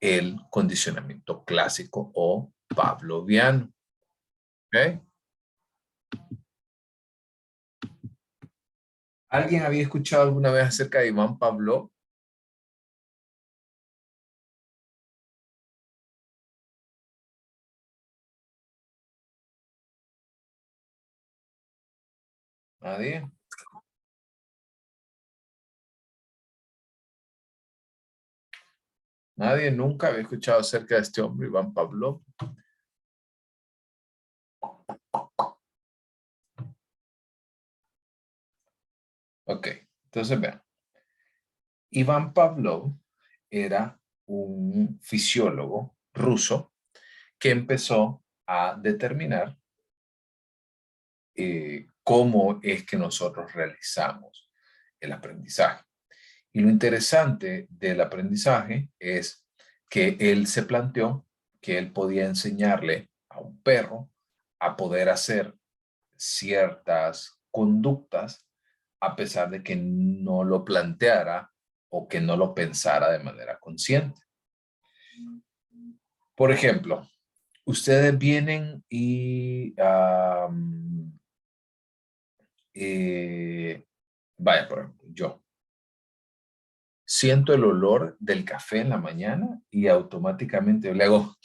el condicionamiento clásico o pavloviano, ¿ok? ¿Alguien había escuchado alguna vez acerca de Iván Pavlov? ¿Nadie? Nadie nunca había escuchado acerca de este hombre, Iván Pavlov. Ok, entonces vean. Iván Pavlov era un fisiólogo ruso que empezó a determinar cómo es que nosotros realizamos el aprendizaje. Y lo interesante del aprendizaje es que él se planteó que él podía enseñarle a un perro a poder hacer ciertas conductas a pesar de que no lo planteara o que no lo pensara de manera consciente. Por ejemplo, ustedes vienen y vaya, por ejemplo, yo siento el olor del café en la mañana y automáticamente le hago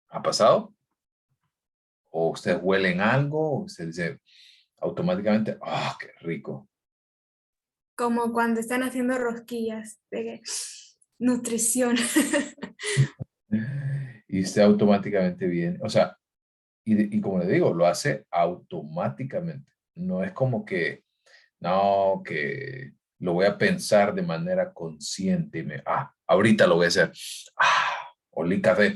¿ha pasado? O ustedes huelen algo, o usted dice automáticamente, ¡ah, qué rico! Como cuando están haciendo rosquillas de nutrición. Y usted automáticamente viene, o sea, y como le digo, lo hace automáticamente. No es como que, no, que lo voy a pensar de manera consciente y ahorita lo voy a hacer. Olí café.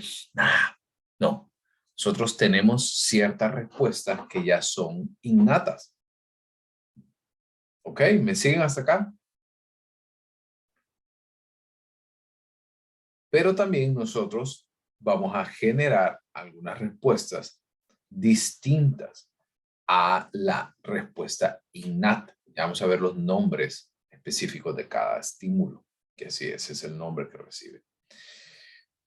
No, nosotros tenemos ciertas respuestas que ya son innatas. ¿Ok? ¿Me siguen hasta acá? Pero también nosotros vamos a generar algunas respuestas distintas a la respuesta innata. Ya vamos a ver los nombres específicos de cada estímulo, que así ese es el nombre que recibe.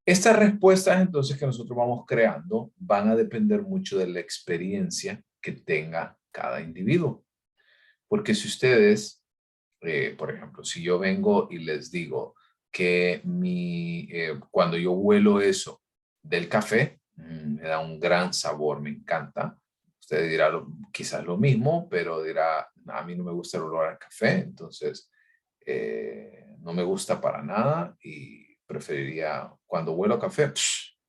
Estas respuestas entonces que nosotros vamos creando van a depender mucho de la experiencia que tenga cada individuo. Porque si ustedes, por ejemplo, si yo vengo y les digo que cuando yo huelo eso del café, me da un gran sabor, me encanta. Usted dirá quizás lo mismo, pero dirá, a mí no me gusta el olor al café, entonces no me gusta para nada y preferiría, cuando huelo a café,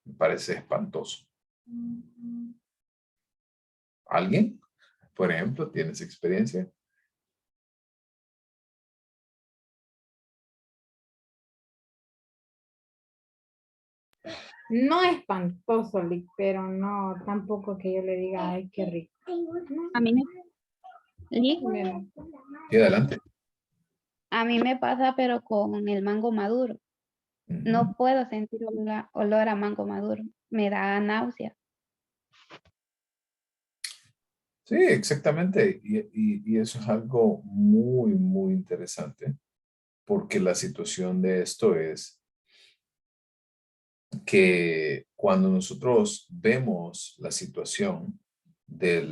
me parece espantoso. ¿Alguien, por ejemplo, tiene esa experiencia? No espantoso, pero no tampoco que yo le diga, ay, qué rico. A mí me, Lick, Sí, adelante. a mí me pasa, pero con el mango maduro. No puedo sentir olor a mango maduro. Me da náusea. Sí, exactamente. Y eso es algo muy, muy interesante, porque la situación de esto es que cuando nosotros vemos la situación de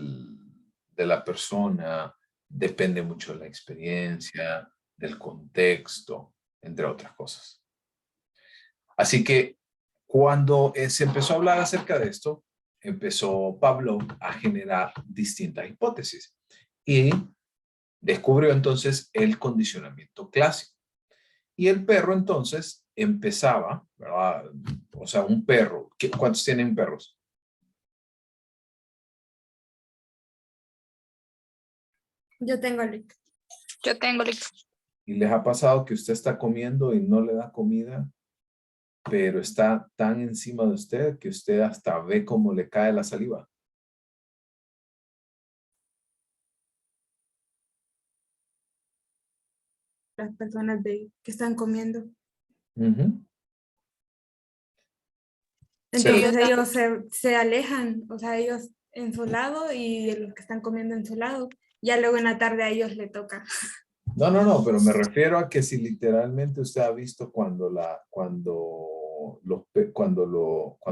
la persona, depende mucho de la experiencia, del contexto, entre otras cosas. Así que cuando se empezó a hablar acerca de esto, empezó Pablo a generar distintas hipótesis y descubrió entonces el condicionamiento clásico. Y el perro entonces empezaba, ¿verdad? O sea, un perro. ¿Cuántos tienen perros? Yo tengo Lick. Yo tengo Lick. ¿Y les ha pasado que usted está comiendo y no le da comida, pero está tan encima de usted que usted hasta ve cómo le cae la saliva? las personas que están comiendo. Ujú. Entonces yo ellos se alejan, o sea, ellos en su lado y los que están comiendo en su lado. Ya luego en la tarde a ellos le toca. No, pero me refiero a que si literalmente usted ha visto cuando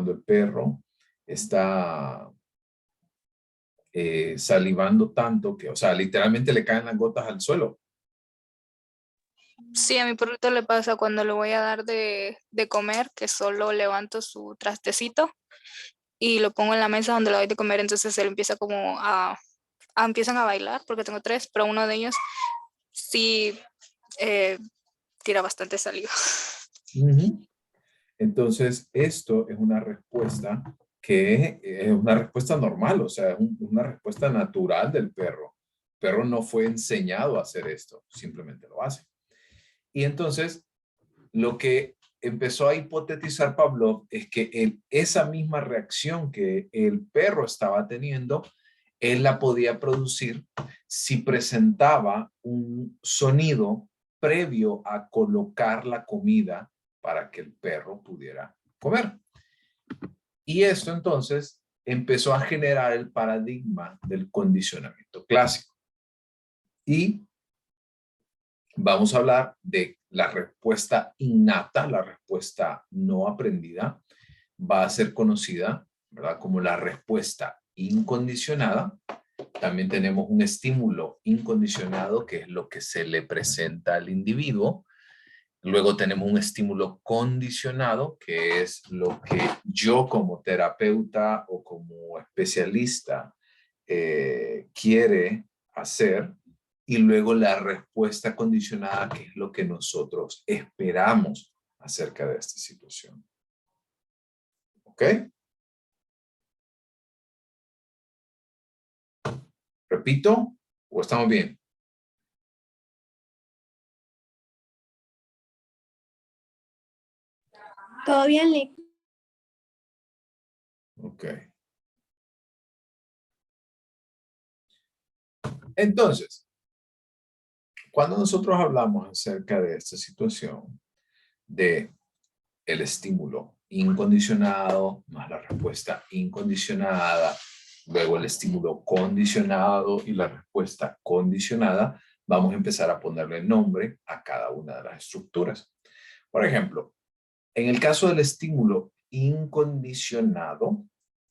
el perro está salivando tanto que, o sea, literalmente le caen las gotas al suelo. sí, a mi perrito le pasa cuando le voy a dar de comer, que solo levanto su trastecito y lo pongo en la mesa donde le doy de comer, entonces él empieza como empiezan a bailar, porque tengo 3, pero uno de ellos sí tira bastante saliva. Ujú. Entonces, esto es una respuesta que es una respuesta normal, o sea, es una respuesta natural del perro. El perro no fue enseñado a hacer esto, simplemente lo hace. Y entonces, lo que empezó a hipotetizar Pavlov es que esa misma reacción que el perro estaba teniendo, él la podía producir si presentaba un sonido previo a colocar la comida para que el perro pudiera comer. Y esto entonces empezó a generar el paradigma del condicionamiento clásico. Y vamos a hablar de la respuesta innata, la respuesta no aprendida, va a ser conocida, ¿verdad?, como la respuesta incondicionada. También tenemos un estímulo incondicionado, que es lo que se le presenta al individuo. Luego tenemos un estímulo condicionado, que es lo que yo como terapeuta o como especialista quiere hacer. Y luego la respuesta condicionada, que es lo que nosotros esperamos acerca de esta situación. ¿Ok? ¿Repito? ¿O estamos bien? ¿Todo bien, Lick? Ok. Entonces, cuando nosotros hablamos acerca de esta situación de el estímulo incondicionado más la respuesta incondicionada, luego el estímulo condicionado y la respuesta condicionada, vamos a empezar a ponerle nombre a cada una de las estructuras. Por ejemplo, en el caso del estímulo incondicionado,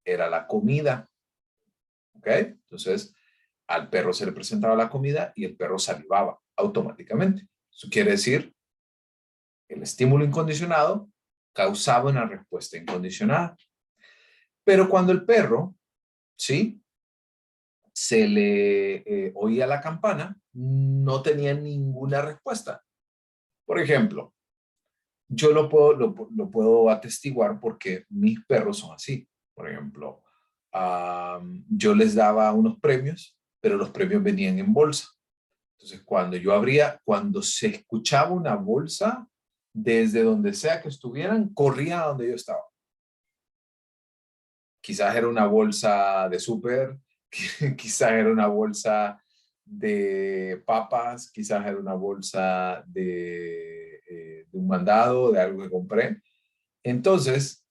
era la comida. ¿Ok? Entonces, al perro se le presentaba la comida y el perro salivaba automáticamente. Eso quiere decir, el estímulo incondicionado causaba una respuesta incondicionada. Pero cuando el perro, ¿sí?, se le oía la campana, no tenía ninguna respuesta. Por ejemplo, yo lo puedo atestiguar porque mis perros son así. Por ejemplo, yo les daba unos premios, pero los premios venían en bolsa. Entonces, cuando se escuchaba una bolsa, desde donde sea que estuvieran, corría a donde yo estaba. Quizás era una bolsa de súper, quizás era una bolsa de papas, quizás era una bolsa de un mandado, de algo que compré. Entonces,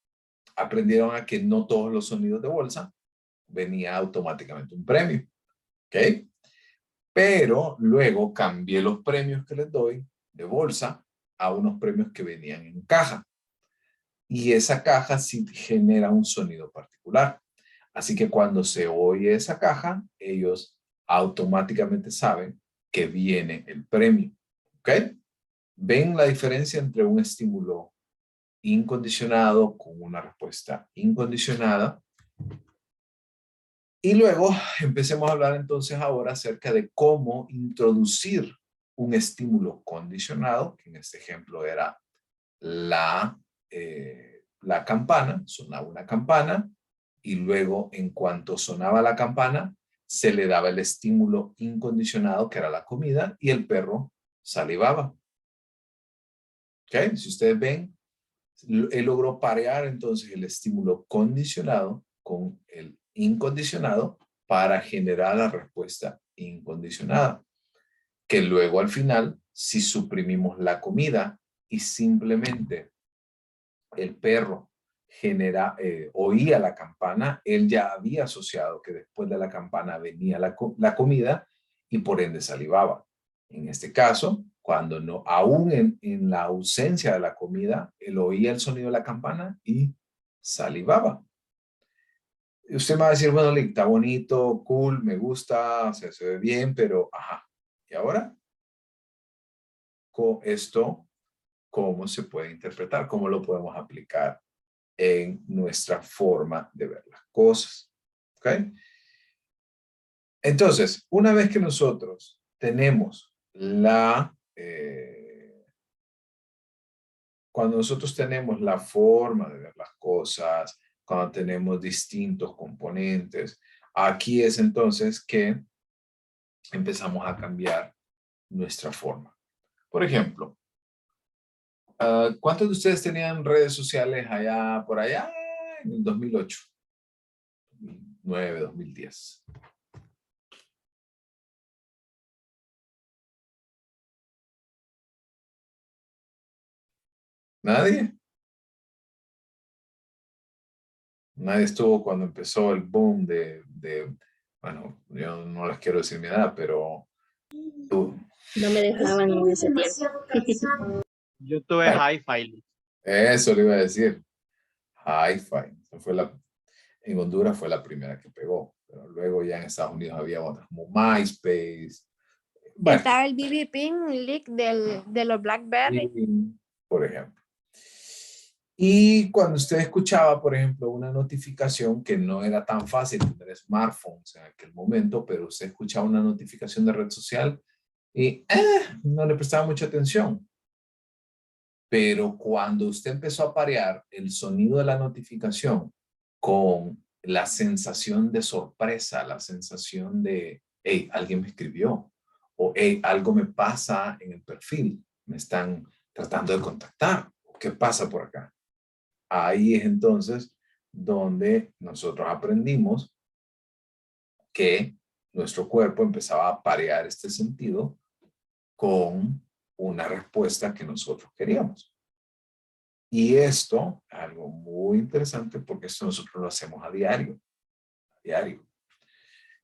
aprendieron a que no todos los sonidos de bolsa venía automáticamente un premio. ¿Ok? Pero luego cambié los premios que les doy de bolsa a unos premios que venían en caja. Y esa caja sí genera un sonido particular. Así que cuando se oye esa caja, ellos automáticamente saben que viene el premio. ¿Ok? ¿Ven la diferencia entre un estímulo incondicionado con una respuesta incondicionada? Y luego empecemos a hablar entonces ahora acerca de cómo introducir un estímulo condicionado, que en este ejemplo era la campana, sonaba una campana, y luego en cuanto sonaba la campana, se le daba el estímulo incondicionado, que era la comida, y el perro salivaba. ¿Ok? Si ustedes ven, él logró parear entonces el estímulo condicionado con el incondicionado para generar la respuesta incondicionada, que luego al final si suprimimos la comida y simplemente el perro oía la campana, él ya había asociado que después de la campana venía la comida y por ende salivaba. En este caso, cuando no, aún en la ausencia de la comida, él oía el sonido de la campana y salivaba. Y usted me va a decir, bueno, Lick, está bonito, cool, me gusta, se ve bien, pero ajá. ¿Y ahora? Con esto, ¿cómo se puede interpretar? ¿Cómo lo podemos aplicar en nuestra forma de ver las cosas? ¿Ok? Entonces, una vez que nosotros tenemos cuando nosotros tenemos la forma de ver las cosas, cuando tenemos distintos componentes, aquí es entonces que empezamos a cambiar nuestra forma. Por ejemplo, ¿cuántos de ustedes tenían redes sociales por allá en el 2008, 2009, 2010? ¿Nadie? Nadie estuvo cuando empezó el boom bueno, yo no les quiero decir mi edad, pero No me dejaban en ese tiempo. Yo tuve Hi-Fi. Eso le iba a decir. Hi-Fi. En Honduras fue la primera que pegó, pero luego ya en Estados Unidos había otras como MySpace. Bueno, Estaba el BB Ping leak de los BlackBerry. por ejemplo. Y cuando usted escuchaba, por ejemplo, una notificación que no era tan fácil tener smartphones en aquel momento, pero usted escuchaba una notificación de red social y no le prestaba mucha atención. Pero cuando usted empezó a parear el sonido de la notificación con la sensación de sorpresa, la sensación de, hey, alguien me escribió, o hey, algo me pasa en el perfil, me están tratando de contactar, ¿qué pasa por acá? Ahí es entonces donde nosotros aprendimos que nuestro cuerpo empezaba a parear este sentido con una respuesta que nosotros queríamos. Y esto es algo muy interesante porque esto nosotros lo hacemos a diario.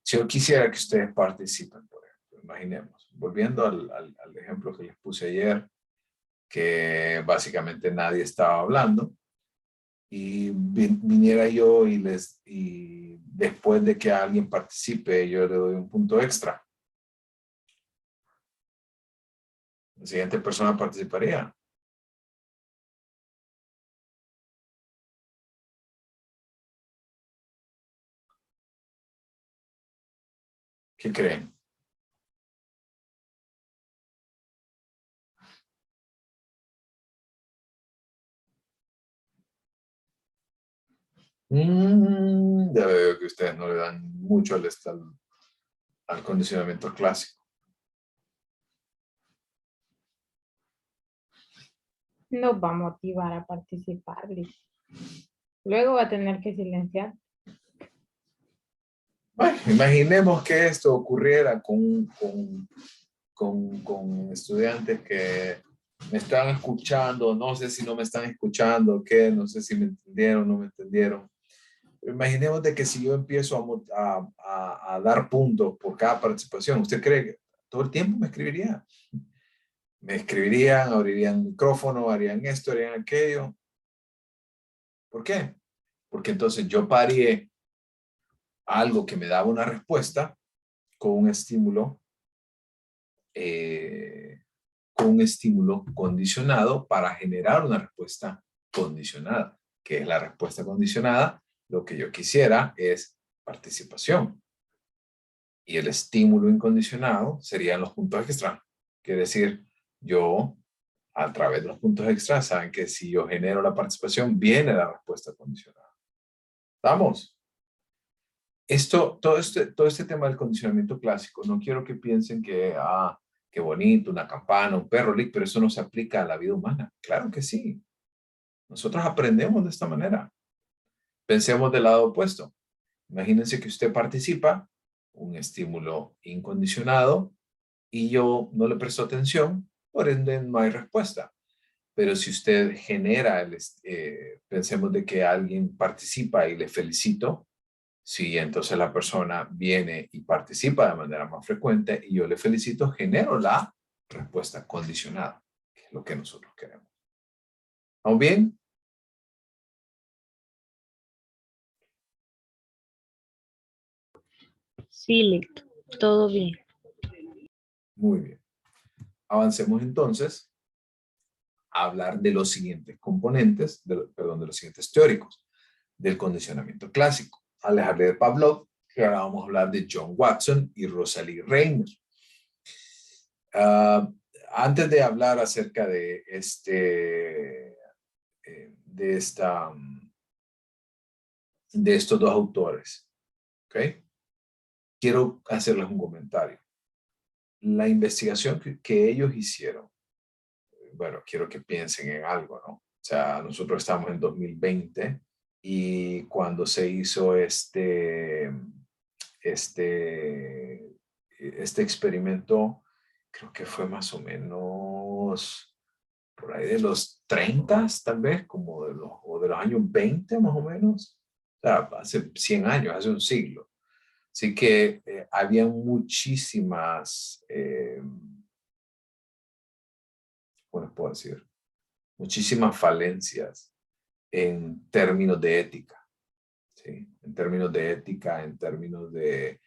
Si yo quisiera que ustedes participen, por ejemplo, imaginemos, volviendo al ejemplo que les puse ayer, que básicamente nadie estaba hablando, y viniera yo y después de que alguien participe, yo le doy un punto extra. La siguiente persona participaría. ¿Qué creen? Ya veo que ustedes no le dan mucho al condicionamiento clásico. Nos va a motivar a participar, Liz. Luego va a tener que silenciar. Bueno, imaginemos que esto ocurriera con estudiantes que me están escuchando, no sé si no me están escuchando, qué, no sé si me entendieron o no me entendieron. Imaginemos de que si yo empiezo a dar puntos por cada participación, ¿usted cree que todo el tiempo me escribiría? Me escribirían, abrirían el micrófono, harían esto, harían aquello. ¿Por qué? Porque entonces yo pareé algo que me daba una respuesta con un estímulo condicionado para generar una respuesta condicionada. ¿Qué es la respuesta condicionada? Lo que yo quisiera es participación. Y el estímulo incondicionado serían los puntos extra. Quiere decir, yo, a través de los puntos extra, saben que si yo genero la participación, viene la respuesta condicionada. ¿Estamos? Todo este tema del condicionamiento clásico, no quiero que piensen que, qué bonito, una campana, un perro, pero eso no se aplica a la vida humana. Claro que sí. Nosotros aprendemos de esta manera. Pensemos del lado opuesto. Imagínense que usted participa, un estímulo incondicionado, y yo no le presto atención, por ende no hay respuesta. Pero si usted genera, pensemos de que alguien participa y le felicito, si entonces la persona viene y participa de manera más frecuente y yo le felicito, genero la respuesta condicionada, que es lo que nosotros queremos. ¿Vamos bien? Sí, todo bien. Muy bien. Avancemos entonces a hablar de los siguientes componentes, de los siguientes teóricos del condicionamiento clásico. Al dejarle de Pavlov, que ahora vamos a hablar de John Watson y Rosalie Reiner. Antes de hablar acerca de estos dos autores, ¿ok? Quiero hacerles un comentario. La investigación que ellos hicieron, bueno, quiero que piensen en algo, ¿no? O sea, nosotros estamos en 2020 y cuando se hizo este experimento, creo que fue más o menos por ahí de los 30, tal vez, como de los años 20 más o menos. O sea, hace 100 años, hace un siglo. Así que había muchísimas, ¿cómo les puedo decir? Muchísimas falencias en términos de ética. ¿Sí? En términos de ética, en términos de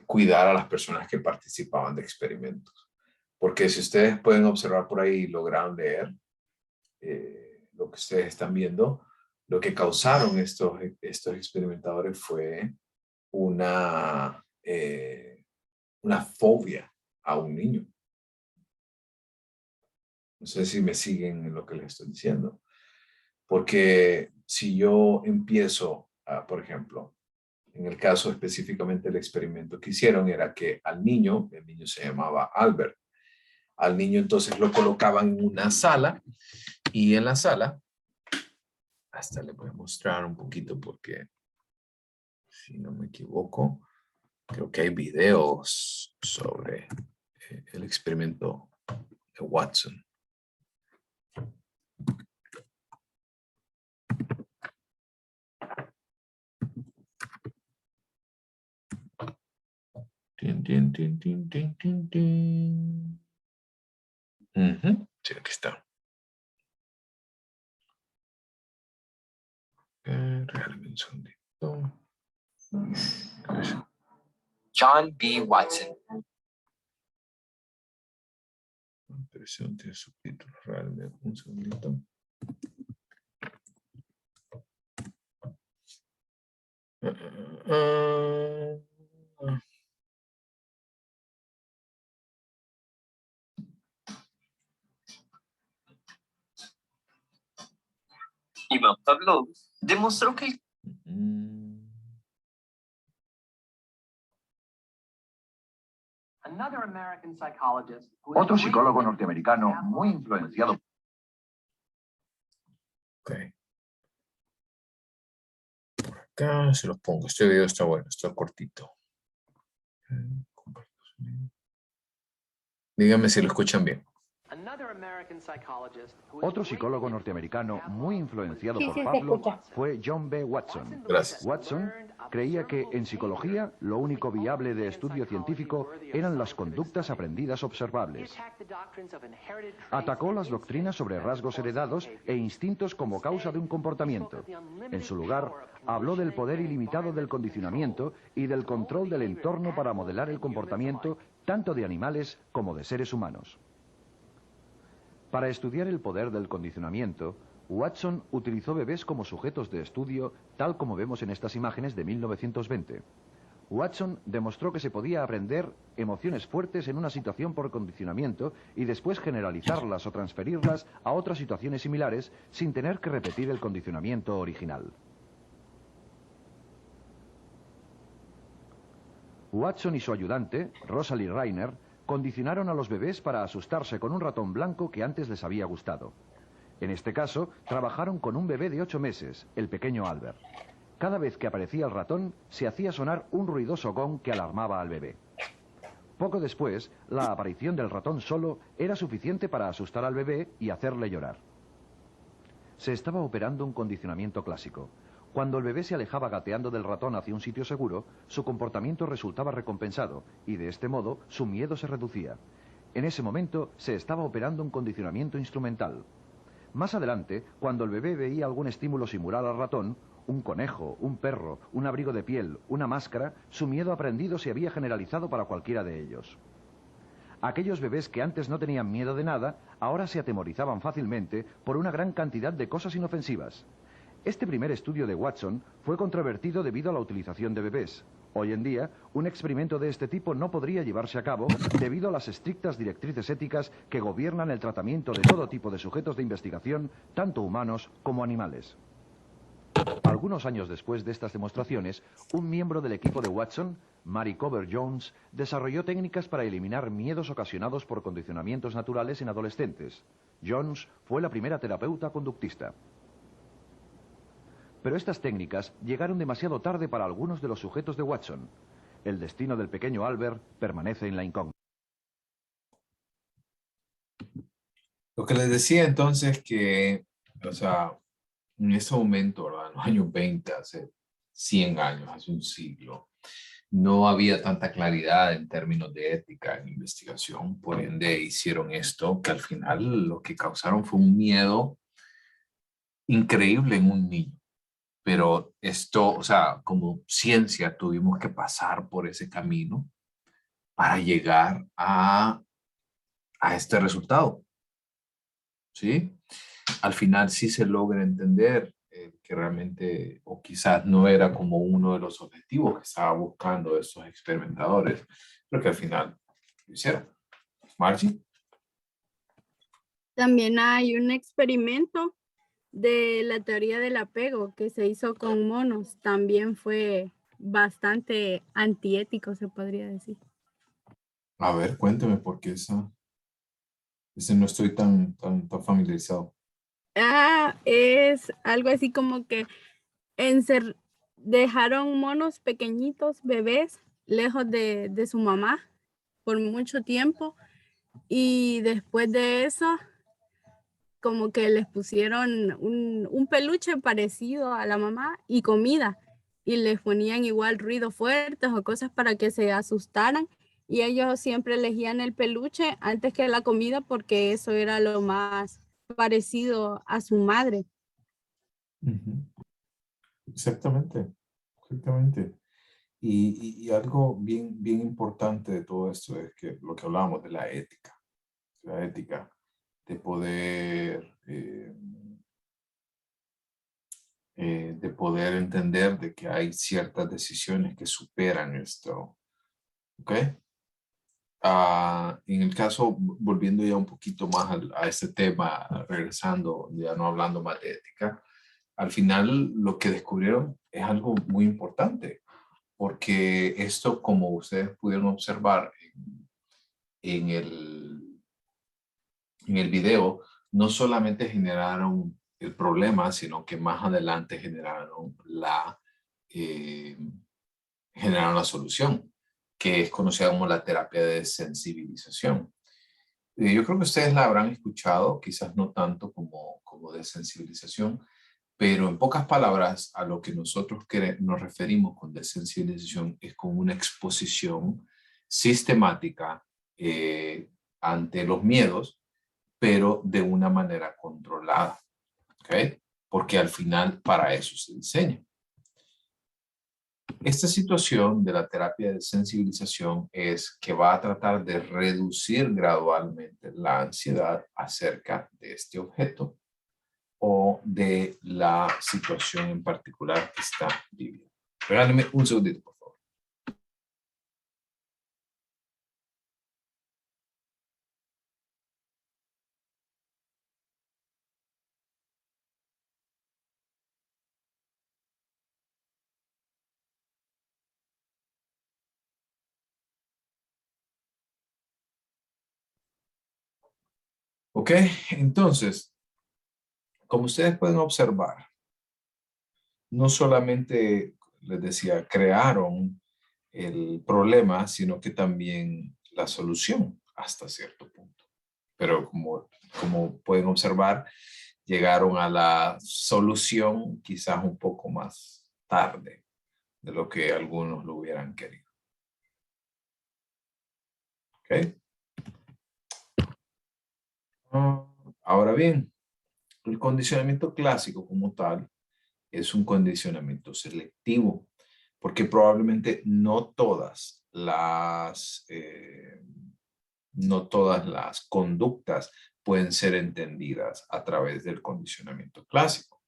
cuidar a las personas que participaban de experimentos. Porque si ustedes pueden observar por ahí y lograron leer lo que ustedes están viendo, lo que causaron estos experimentadores fue una fobia a un niño. No sé si me siguen en lo que les estoy diciendo. Porque si yo empiezo, por ejemplo, en el caso específicamente del experimento que hicieron, era que el niño se llamaba Albert. Al niño entonces lo colocaban en una sala y en la sala, hasta le voy a mostrar un poquito porque, si no me equivoco, creo que hay videos sobre el experimento de Watson. Tin, tin, tin, tin, tin, tin, tin. Sí, aquí está. Regálame un segundito. John B. Watson. Impresión tiene subtítulos. Regálame un segundito. Ivan Pavlov demostró que Otro psicólogo norteamericano muy influenciado. Ok. Por acá se los pongo. Este video está bueno, está cortito. Díganme si lo escuchan bien. Otro psicólogo norteamericano muy influenciado Sí, por sí, se Pavlov escucha. fue John B. Watson. Gracias. Watson creía que en psicología lo único viable de estudio científico eran las conductas aprendidas observables. Atacó las doctrinas sobre rasgos heredados e instintos como causa de un comportamiento. En su lugar, habló del poder ilimitado del condicionamiento y del control del entorno para modelar el comportamiento tanto de animales como de seres humanos. Para estudiar el poder del condicionamiento, Watson utilizó bebés como sujetos de estudio, tal como vemos en estas imágenes de 1920. Watson demostró que se podía aprender emociones fuertes en una situación por condicionamiento y después generalizarlas o transferirlas a otras situaciones similares sin tener que repetir el condicionamiento original. Watson y su ayudante, Rosalie Reiner, condicionaron a los bebés para asustarse con un ratón blanco que antes les había gustado. En este caso, trabajaron con un bebé de 8 meses, el pequeño Albert. Cada vez que aparecía el ratón, se hacía sonar un ruidoso gong que alarmaba al bebé. Poco después, la aparición del ratón solo era suficiente para asustar al bebé y hacerle llorar. Se estaba operando un condicionamiento clásico. Cuando el bebé se alejaba gateando del ratón hacia un sitio seguro, su comportamiento resultaba recompensado y de este modo su miedo se reducía. En ese momento se estaba operando un condicionamiento instrumental. Más adelante, cuando el bebé veía algún estímulo similar al ratón, un conejo, un perro, un abrigo de piel, una máscara, su miedo aprendido se había generalizado para cualquiera de ellos. Aquellos bebés que antes no tenían miedo de nada, ahora se atemorizaban fácilmente por una gran cantidad de cosas inofensivas. Este primer estudio de Watson fue controvertido debido a la utilización de bebés. Hoy en día, un experimento de este tipo no podría llevarse a cabo debido a las estrictas directrices éticas que gobiernan el tratamiento de todo tipo de sujetos de investigación, tanto humanos como animales. Algunos años después de estas demostraciones, un miembro del equipo de Watson, Mary Cover Jones, desarrolló técnicas para eliminar miedos ocasionados por condicionamientos naturales en adolescentes. Jones fue la primera terapeuta conductista. Pero estas técnicas llegaron demasiado tarde para algunos de los sujetos de Watson. El destino del pequeño Albert permanece en la incógnita. Lo que les decía entonces que, o sea, en ese momento, ¿verdad? En los años 20, hace 100 años, hace un siglo, no había tanta claridad en términos de ética en investigación. Por ende, hicieron esto que al final lo que causaron fue un miedo increíble en un niño. Pero esto, o sea, como ciencia tuvimos que pasar por ese camino para llegar a este resultado. ¿Sí? Al final sí se logra entender que realmente, o quizás no era como uno de los objetivos que estaba buscando estos experimentadores, pero que al final lo hicieron. Marci. También hay un experimento de la teoría del apego que se hizo con monos. También fue bastante antiético, se podría decir. A ver, cuénteme porque ese no estoy tan familiarizado. Es algo así como que dejaron monos pequeñitos, bebés, lejos de su mamá por mucho tiempo y después de eso como que les pusieron un peluche parecido a la mamá y comida y les ponían igual ruidos fuertes o cosas para que se asustaran y ellos siempre elegían el peluche antes que la comida porque eso era lo más parecido a su madre. Exactamente. Y algo bien importante de todo esto es que lo que hablábamos de la ética de poder entender de que hay ciertas decisiones que superan esto. ¿Ok? En el caso, volviendo ya un poquito más a este tema, regresando, ya no hablando más de ética, al final lo que descubrieron es algo muy importante, porque esto, como ustedes pudieron observar en el video, no solamente generaron el problema, sino que más adelante generaron la solución, que es conocida como la terapia de sensibilización. Yo creo que ustedes la habrán escuchado, quizás no tanto como de sensibilización, pero en pocas palabras a lo que nosotros nos referimos con desensibilización es con una exposición sistemática ante los miedos, pero de una manera controlada, ¿ok? Porque al final para eso se diseña. Esta situación de la terapia de sensibilización es que va a tratar de reducir gradualmente la ansiedad acerca de este objeto o de la situación en particular que está viviendo. Regáleme un segundito, por favor. Ok, entonces, como ustedes pueden observar, no solamente, les decía, crearon el problema, sino que también la solución hasta cierto punto. Pero como pueden observar, llegaron a la solución quizás un poco más tarde de lo que algunos lo hubieran querido. ¿Ok? Ahora bien, el condicionamiento clásico como tal es un condicionamiento selectivo, porque probablemente no todas las conductas pueden ser entendidas a través del condicionamiento clásico,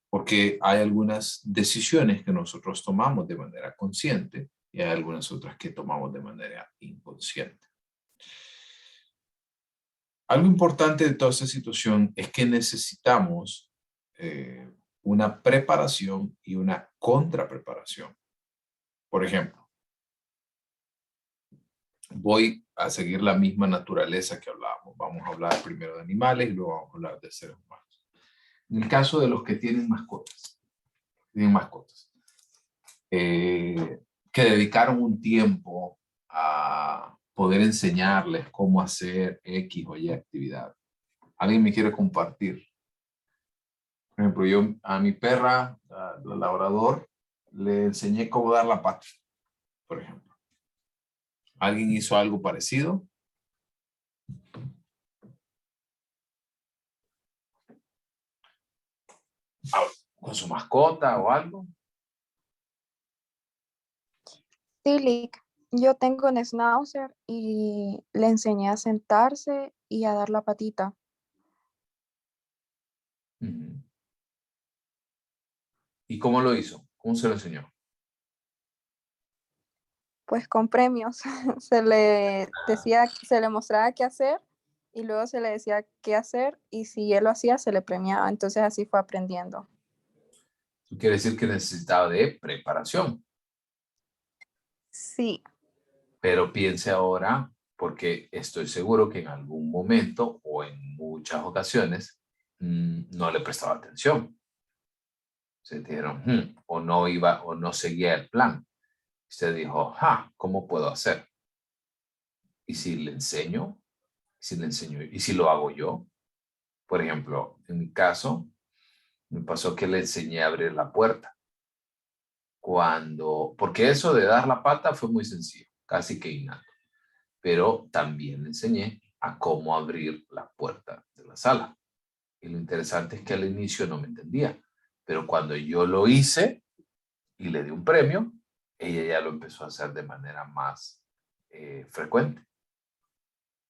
porque hay algunas decisiones que nosotros tomamos de manera consciente y hay algunas otras que tomamos de manera inconsciente. Algo importante de toda esta situación es que necesitamos una preparación y una contrapreparación. Por ejemplo, voy a seguir la misma naturaleza que hablábamos. Vamos a hablar primero de animales y luego vamos a hablar de seres humanos. En el caso de los que tienen mascotas, que dedicaron un tiempo a poder enseñarles cómo hacer X o Y actividad. ¿Alguien me quiere compartir? Por ejemplo, yo a mi perra, la labrador, le enseñé cómo dar la pata, por ejemplo. ¿Alguien hizo algo parecido? ¿Con su mascota o algo? Sí, Lick. Yo tengo un schnauzer y le enseñé a sentarse y a dar la patita. ¿Y cómo lo hizo? ¿Cómo se lo enseñó? Pues con premios. Se le decía, se le mostraba qué hacer y luego se le decía qué hacer y si él lo hacía se le premiaba. Entonces así fue aprendiendo. Eso quiere decir que necesitaba de preparación. Sí. Pero piense ahora, porque estoy seguro que en algún momento o en muchas ocasiones no le prestaba atención. Se dijeron, o no iba o no seguía el plan. Usted dijo, ¿cómo puedo hacer? ¿Y si le enseño? ¿Y si lo hago yo? Por ejemplo, en mi caso, me pasó que le enseñé a abrir la puerta. Porque eso de dar la pata fue muy sencillo, casi que innato. Pero también le enseñé a cómo abrir la puerta de la sala. Y lo interesante es que al inicio no me entendía. Pero cuando yo lo hice y le di un premio, ella ya lo empezó a hacer de manera más frecuente.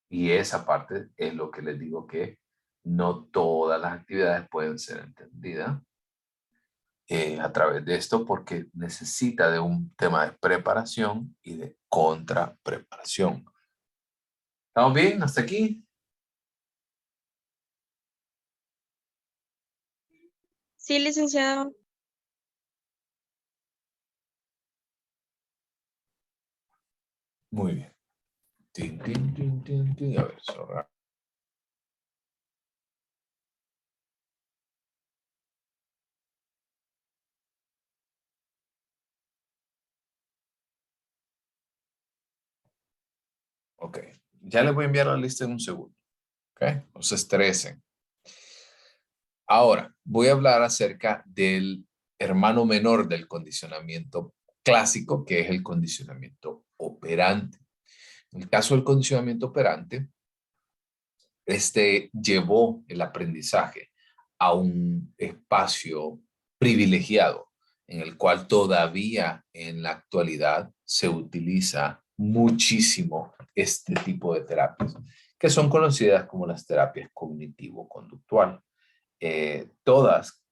Y esa parte es lo que les digo que no todas las actividades pueden ser entendidas a través de esto porque necesita de un tema de preparación y de contrapreparación. ¿Estamos bien hasta aquí? Sí, licenciado. Muy bien. Tin, tin, tin, tin, tin. A ver, sorry. Ok, ya les voy a enviar la lista en un segundo. Ok, no se estresen. Ahora, voy a hablar acerca del hermano menor del condicionamiento clásico, que es el condicionamiento operante. En el caso del condicionamiento operante, este llevó el aprendizaje a un espacio privilegiado en el cual todavía en la actualidad se utiliza muchísimo este tipo de terapias, que son conocidas como las terapias cognitivo-conductual. Todas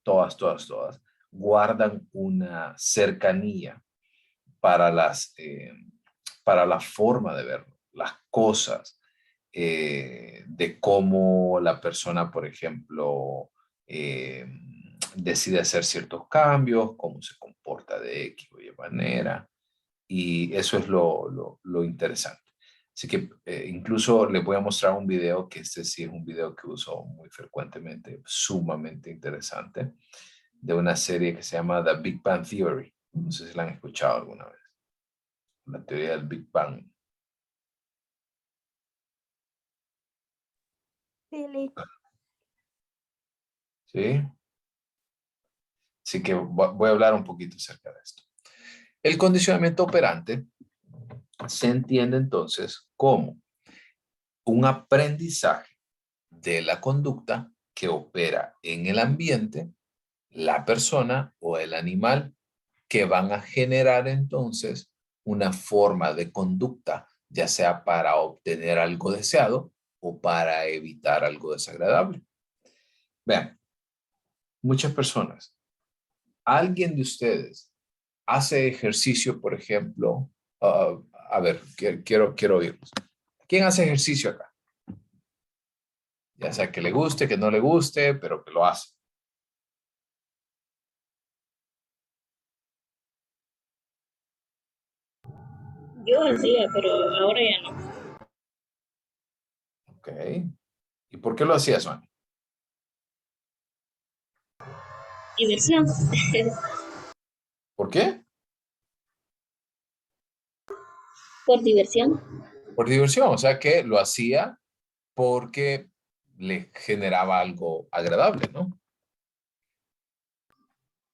guardan una cercanía para la forma de ver las cosas, de cómo la persona, por ejemplo, decide hacer ciertos cambios, cómo se comporta de X o Y manera, y eso es lo interesante. Así que incluso les voy a mostrar un video, que este sí es un video que uso muy frecuentemente, sumamente interesante, de una serie que se llama The Big Bang Theory. No sé si la han escuchado alguna vez. La teoría del Big Bang. Sí, listo. ¿Sí? Así que voy a hablar un poquito acerca de esto. El condicionamiento operante se entiende entonces como un aprendizaje de la conducta que opera en el ambiente, la persona o el animal, que van a generar entonces una forma de conducta, ya sea para obtener algo deseado o para evitar algo desagradable. Vean, muchas personas, alguien de ustedes hace ejercicio, por ejemplo, a ver, quiero oírlos. ¿Quién hace ejercicio acá? Ya sea que le guste, que no le guste, pero que lo hace. Yo hacía, pero ahora ya no. Ok. ¿Y por qué lo hacía, Sonia? Diversión. ¿Por qué? Por diversión. Por diversión, o sea que lo hacía porque le generaba algo agradable, ¿no?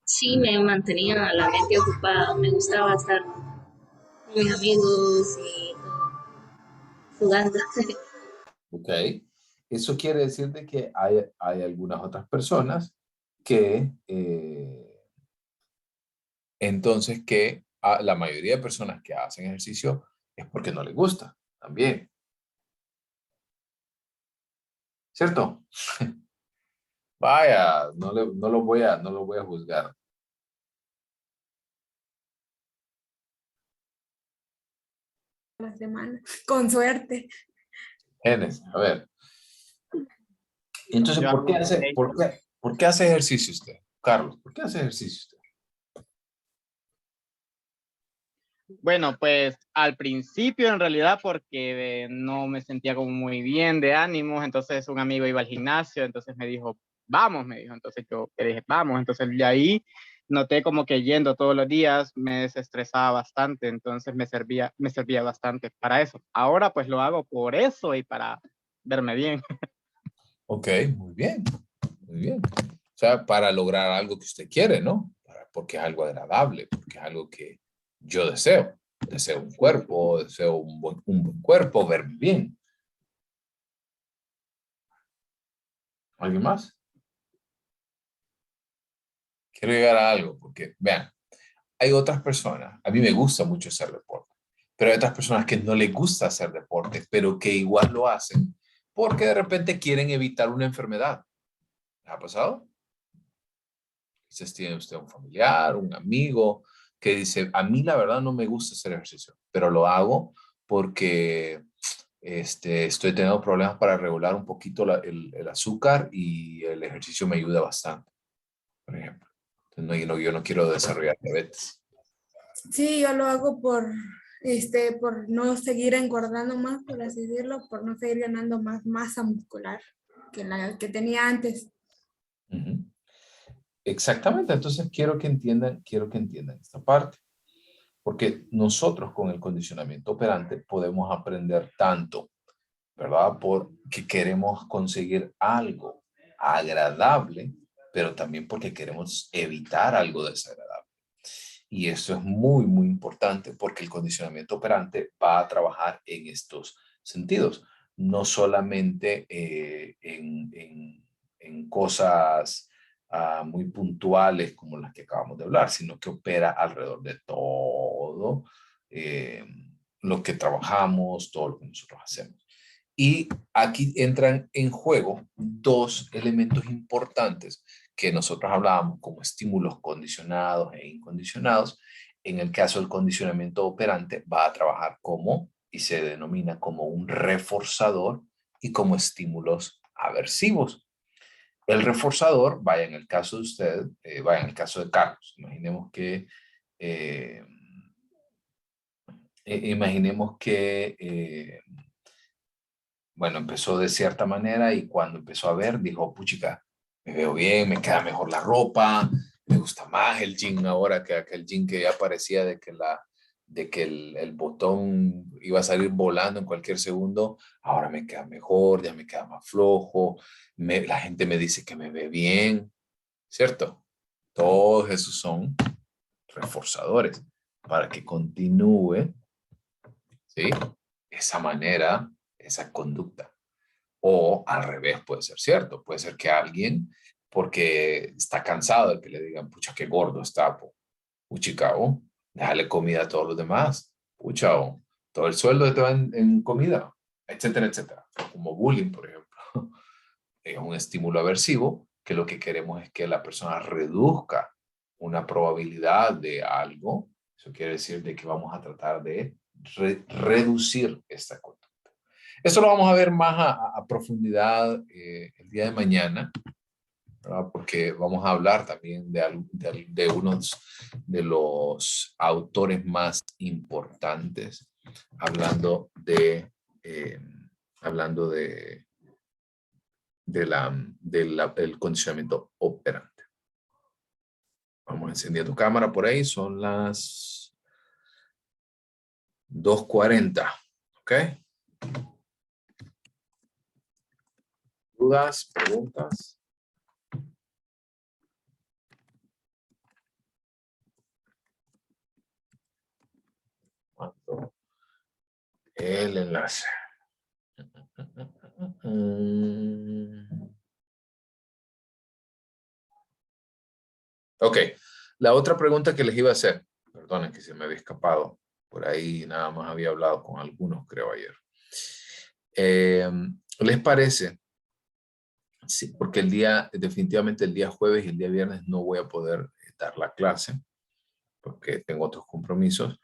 Sí, me mantenía la mente ocupada. Me gustaba estar con mis amigos y jugando. Ok. Eso quiere decir de que hay algunas otras personas que, entonces, que la mayoría de personas que hacen ejercicio es porque no les gusta también. ¿Cierto? Vaya, no lo voy a juzgar. La semana, con suerte. Genes, a ver. Entonces, ¿por qué hace ejercicio usted? Carlos, ¿por qué hace ejercicio usted? Bueno, pues al principio en realidad porque no me sentía como muy bien de ánimos, entonces un amigo iba al gimnasio, entonces me dijo, vamos, me dijo, entonces yo le dije, vamos, entonces de ahí noté como que yendo todos los días me desestresaba bastante, entonces me servía bastante para eso. Ahora pues lo hago por eso y para verme bien. Ok, muy bien, muy bien. O sea, para lograr algo que usted quiere, ¿no? Porque es algo agradable, porque es algo que yo deseo. Deseo un cuerpo, deseo un buen cuerpo, verme bien. ¿Alguien más? Quiero llegar a algo, porque vean, hay otras personas, a mí me gusta mucho hacer deporte, pero hay otras personas que no les gusta hacer deporte, pero que igual lo hacen porque de repente quieren evitar una enfermedad. ¿Les ha pasado? Quizás tiene usted un familiar, un amigo, que dice, a mí la verdad no me gusta hacer ejercicio, pero lo hago porque estoy teniendo problemas para regular un poquito el azúcar y el ejercicio me ayuda bastante, por ejemplo. Entonces, yo no quiero desarrollar diabetes. Sí, yo lo hago por no seguir engordando más, por así decirlo, por no seguir ganando más masa muscular que la que tenía antes. Uh-huh. Exactamente, entonces quiero que entiendan esta parte, porque nosotros con el condicionamiento operante podemos aprender tanto, ¿verdad? Porque queremos conseguir algo agradable, pero también porque queremos evitar algo desagradable. Y eso es muy, muy importante porque el condicionamiento operante va a trabajar en estos sentidos, no solamente en cosas muy puntuales como las que acabamos de hablar, sino que opera alrededor de todo lo que trabajamos, todo lo que nosotros hacemos. Y aquí entran en juego dos elementos importantes que nosotros hablábamos como estímulos condicionados e incondicionados. En el caso del condicionamiento operante va a trabajar como, y se denomina como un reforzador y como estímulos aversivos. El reforzador, vaya en el caso de usted, vaya en el caso de Carlos, imaginemos que bueno, empezó de cierta manera y cuando empezó a ver, dijo, puchica, me veo bien, me queda mejor la ropa, me gusta más el jean ahora que aquel jean que ya parecía que el botón iba a salir volando en cualquier segundo, ahora me queda mejor, ya me queda más flojo, la gente me dice que me ve bien, ¿cierto? Todos esos son reforzadores para que continúe, ¿sí? Esa manera, esa conducta. O al revés puede ser cierto, puede ser que alguien, porque está cansado de que le digan, pucha, qué gordo está, puchica, déjale comida a todos los demás, pucha, todo el sueldo te va en comida, etcétera, etcétera. Como bullying, por ejemplo. Es un estímulo aversivo que lo que queremos es que la persona reduzca una probabilidad de algo. Eso quiere decir de que vamos a tratar de reducir esta conducta. Esto lo vamos a ver más a profundidad el día de mañana, ¿verdad? Porque vamos a hablar también de unos de los autores más importantes, hablando del condicionamiento operante. Vamos a encender tu cámara por ahí, son las 2:40, ¿ok? ¿Dudas? ¿Preguntas? El enlace. Ok, la otra pregunta que les iba a hacer, perdonen que se me había escapado, por ahí nada más había hablado con algunos, creo, ayer. ¿Les parece? Sí, porque definitivamente el día jueves y el día viernes no voy a poder dar la clase, porque tengo otros compromisos,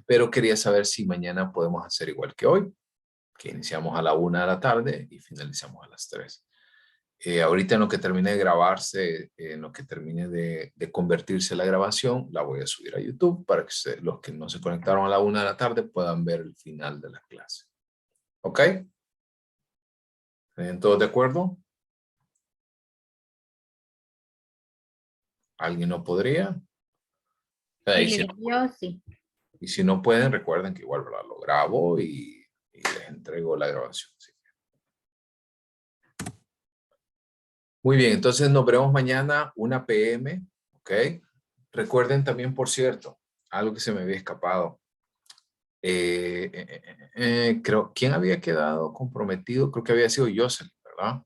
pero quería saber si mañana podemos hacer igual que hoy, que iniciamos a la 1 de la tarde y finalizamos a las 3. Ahorita en lo que termine de grabarse, en lo que termine de convertirse la grabación, la voy a subir a YouTube para que los que no se conectaron a la 1 de la tarde puedan ver el final de la clase. ¿Ok? ¿Están todos de acuerdo? ¿Alguien no podría? Yo sí. Y si no pueden, recuerden que igual, ¿verdad? Lo grabo y les entrego la grabación. ¿Sí? Muy bien, entonces nos veremos mañana 1 p.m. ¿Ok? Recuerden también, por cierto, algo que se me había escapado. Creo, ¿quién había quedado comprometido? Creo que había sido Jocelyn, ¿verdad?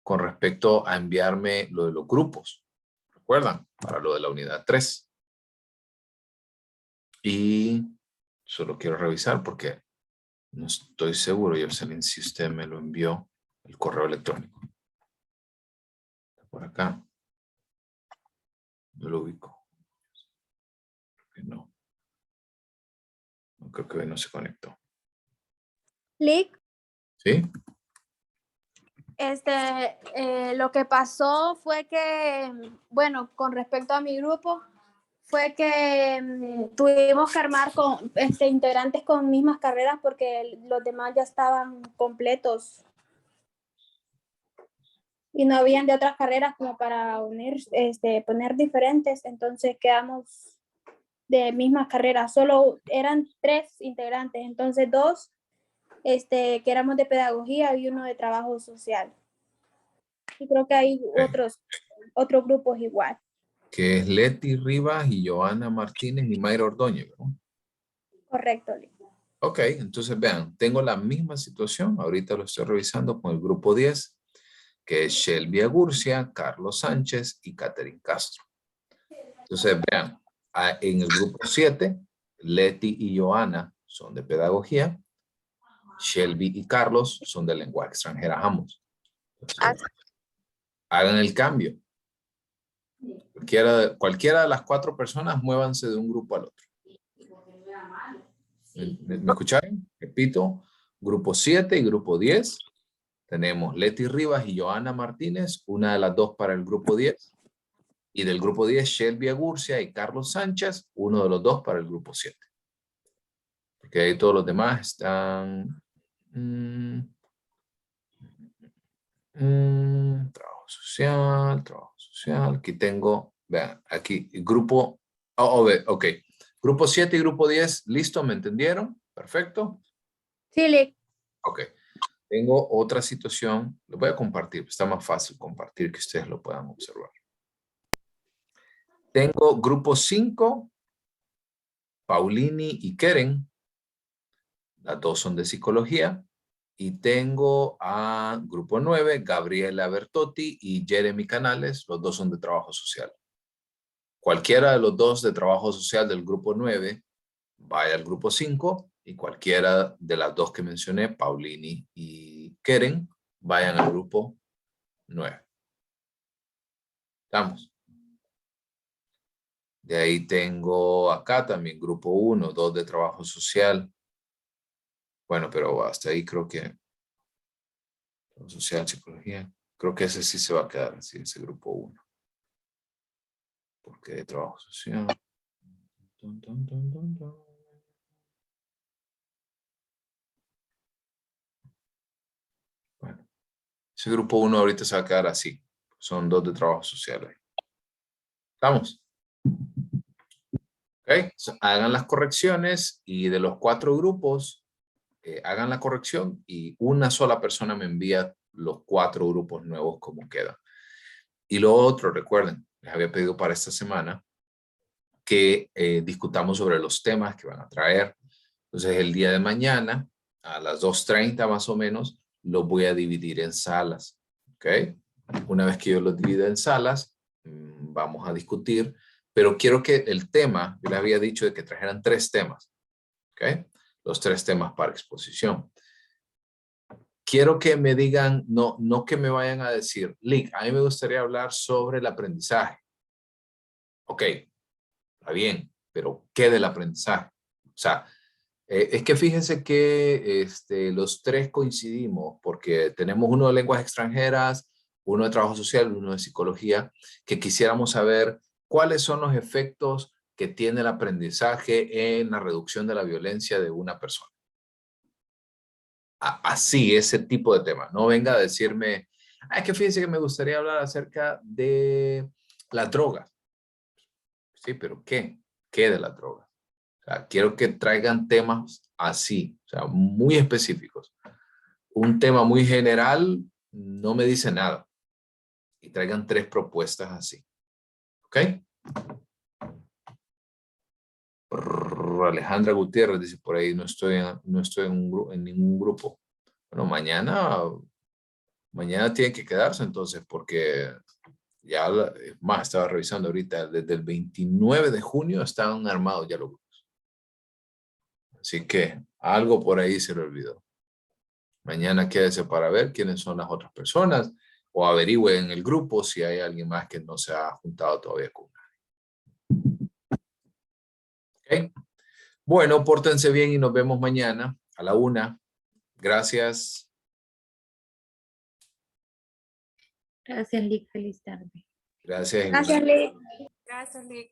Con respecto a enviarme lo de los grupos. ¿Recuerdan? Para lo de la unidad 3. Y solo quiero revisar porque no estoy seguro, Jocelyn, si usted me lo envió el correo electrónico. Por acá. No lo ubico. Creo que no. Creo que hoy no se conectó. Lick, ¿Sí? lo que pasó fue que, bueno, con respecto a mi grupo, fue que tuvimos que armar con integrantes con mismas carreras porque los demás ya estaban completos y no habían de otras carreras como para unir, poner diferentes, entonces quedamos de mismas carreras, solo eran 3 integrantes, entonces 2 que éramos de pedagogía y 1 de trabajo social. Y creo que hay otros grupos igual. Que es Leti Rivas y Joana Martínez y Mayra Ordóñez, ¿no? Correcto. Ok, entonces vean, tengo la misma situación, ahorita lo estoy revisando con el grupo 10, que es Shelby Agurcia, Carlos Sánchez y Catherine Castro. Entonces vean, en el grupo 7, Leti y Joana son de pedagogía, Shelby y Carlos son de lengua extranjera ambos. Entonces, hagan el cambio. Cualquiera de las 4 personas, muévanse de un grupo al otro. ¿Me escucharon? Repito, grupo 7 y grupo 10. Tenemos Leti Rivas y Joana Martínez, una de las 2 para el grupo 10. Y del grupo 10, Shelby Agurcia y Carlos Sánchez, uno de los 2 para el grupo 7. Porque ahí todos los demás están... trabajo social. Aquí tengo, vean, aquí, el grupo... ok, Grupo 7 y grupo 10, ¿listo? ¿Me entendieron? Perfecto. Sí, Lick. Ok. Tengo otra situación. Lo voy a compartir. Está más fácil compartir que ustedes lo puedan observar. Tengo grupo 5, Paulini y Keren. Las dos son de psicología. Y tengo a grupo 9, Gabriela Bertotti y Jeremy Canales. Los dos son de trabajo social. Cualquiera de los dos de trabajo social del grupo 9 vaya al grupo 5 y cualquiera de las dos que mencioné, Paulini y Keren, vayan al grupo 9. ¿Estamos? De ahí tengo acá también grupo 1, 2 de trabajo social. Bueno, pero hasta ahí creo que social, psicología, creo que ese sí se va a quedar así, ese grupo 1. Porque de trabajo social. Bueno, ese grupo 1 ahorita se va a quedar así. Son 2 de trabajo social. ¿Estamos? Ok, hagan las correcciones y de los 4 grupos, hagan la corrección y una sola persona me envía los 4 grupos nuevos como quedan. Y lo otro, recuerden, les había pedido para esta semana que discutamos sobre los temas que van a traer. Entonces el día de mañana, a las 2:30 más o menos, los voy a dividir en salas. ¿Ok? Una vez que yo los divida en salas, vamos a discutir. Pero quiero que el tema, yo les había dicho de que trajeran 3 temas. ¿Ok? Los 3 temas para exposición. Quiero que me digan, no que me vayan a decir, Lick, a mí me gustaría hablar sobre el aprendizaje. Ok, está bien, pero ¿qué del aprendizaje? O sea, es que fíjense que los 3 coincidimos porque tenemos uno de lenguas extranjeras, uno de trabajo social, uno de psicología, que quisiéramos saber cuáles son los efectos que tiene el aprendizaje en la reducción de la violencia de una persona. Así, ese tipo de tema. No venga a decirme, es que fíjense que me gustaría hablar acerca de las drogas. Sí, pero ¿qué? ¿Qué de las drogas? O sea, quiero que traigan temas así, o sea, muy específicos. Un tema muy general no me dice nada. Y traigan 3 propuestas así. ¿Ok? Alejandra Gutiérrez dice por ahí, no estoy en ningún grupo. Bueno, mañana tienen que quedarse entonces porque ya, más estaba revisando ahorita, desde el 29 de junio están armados ya los grupos. Así que algo por ahí se le olvidó. Mañana quédese para ver quiénes son las otras personas o averigüen en el grupo si hay alguien más que no se ha juntado todavía con nadie. ¿Ok? Bueno, pórtense bien y nos vemos mañana a la 1. Gracias. Gracias, Lick. Feliz tarde. Gracias. Gracias, Lick. Gracias, Lick.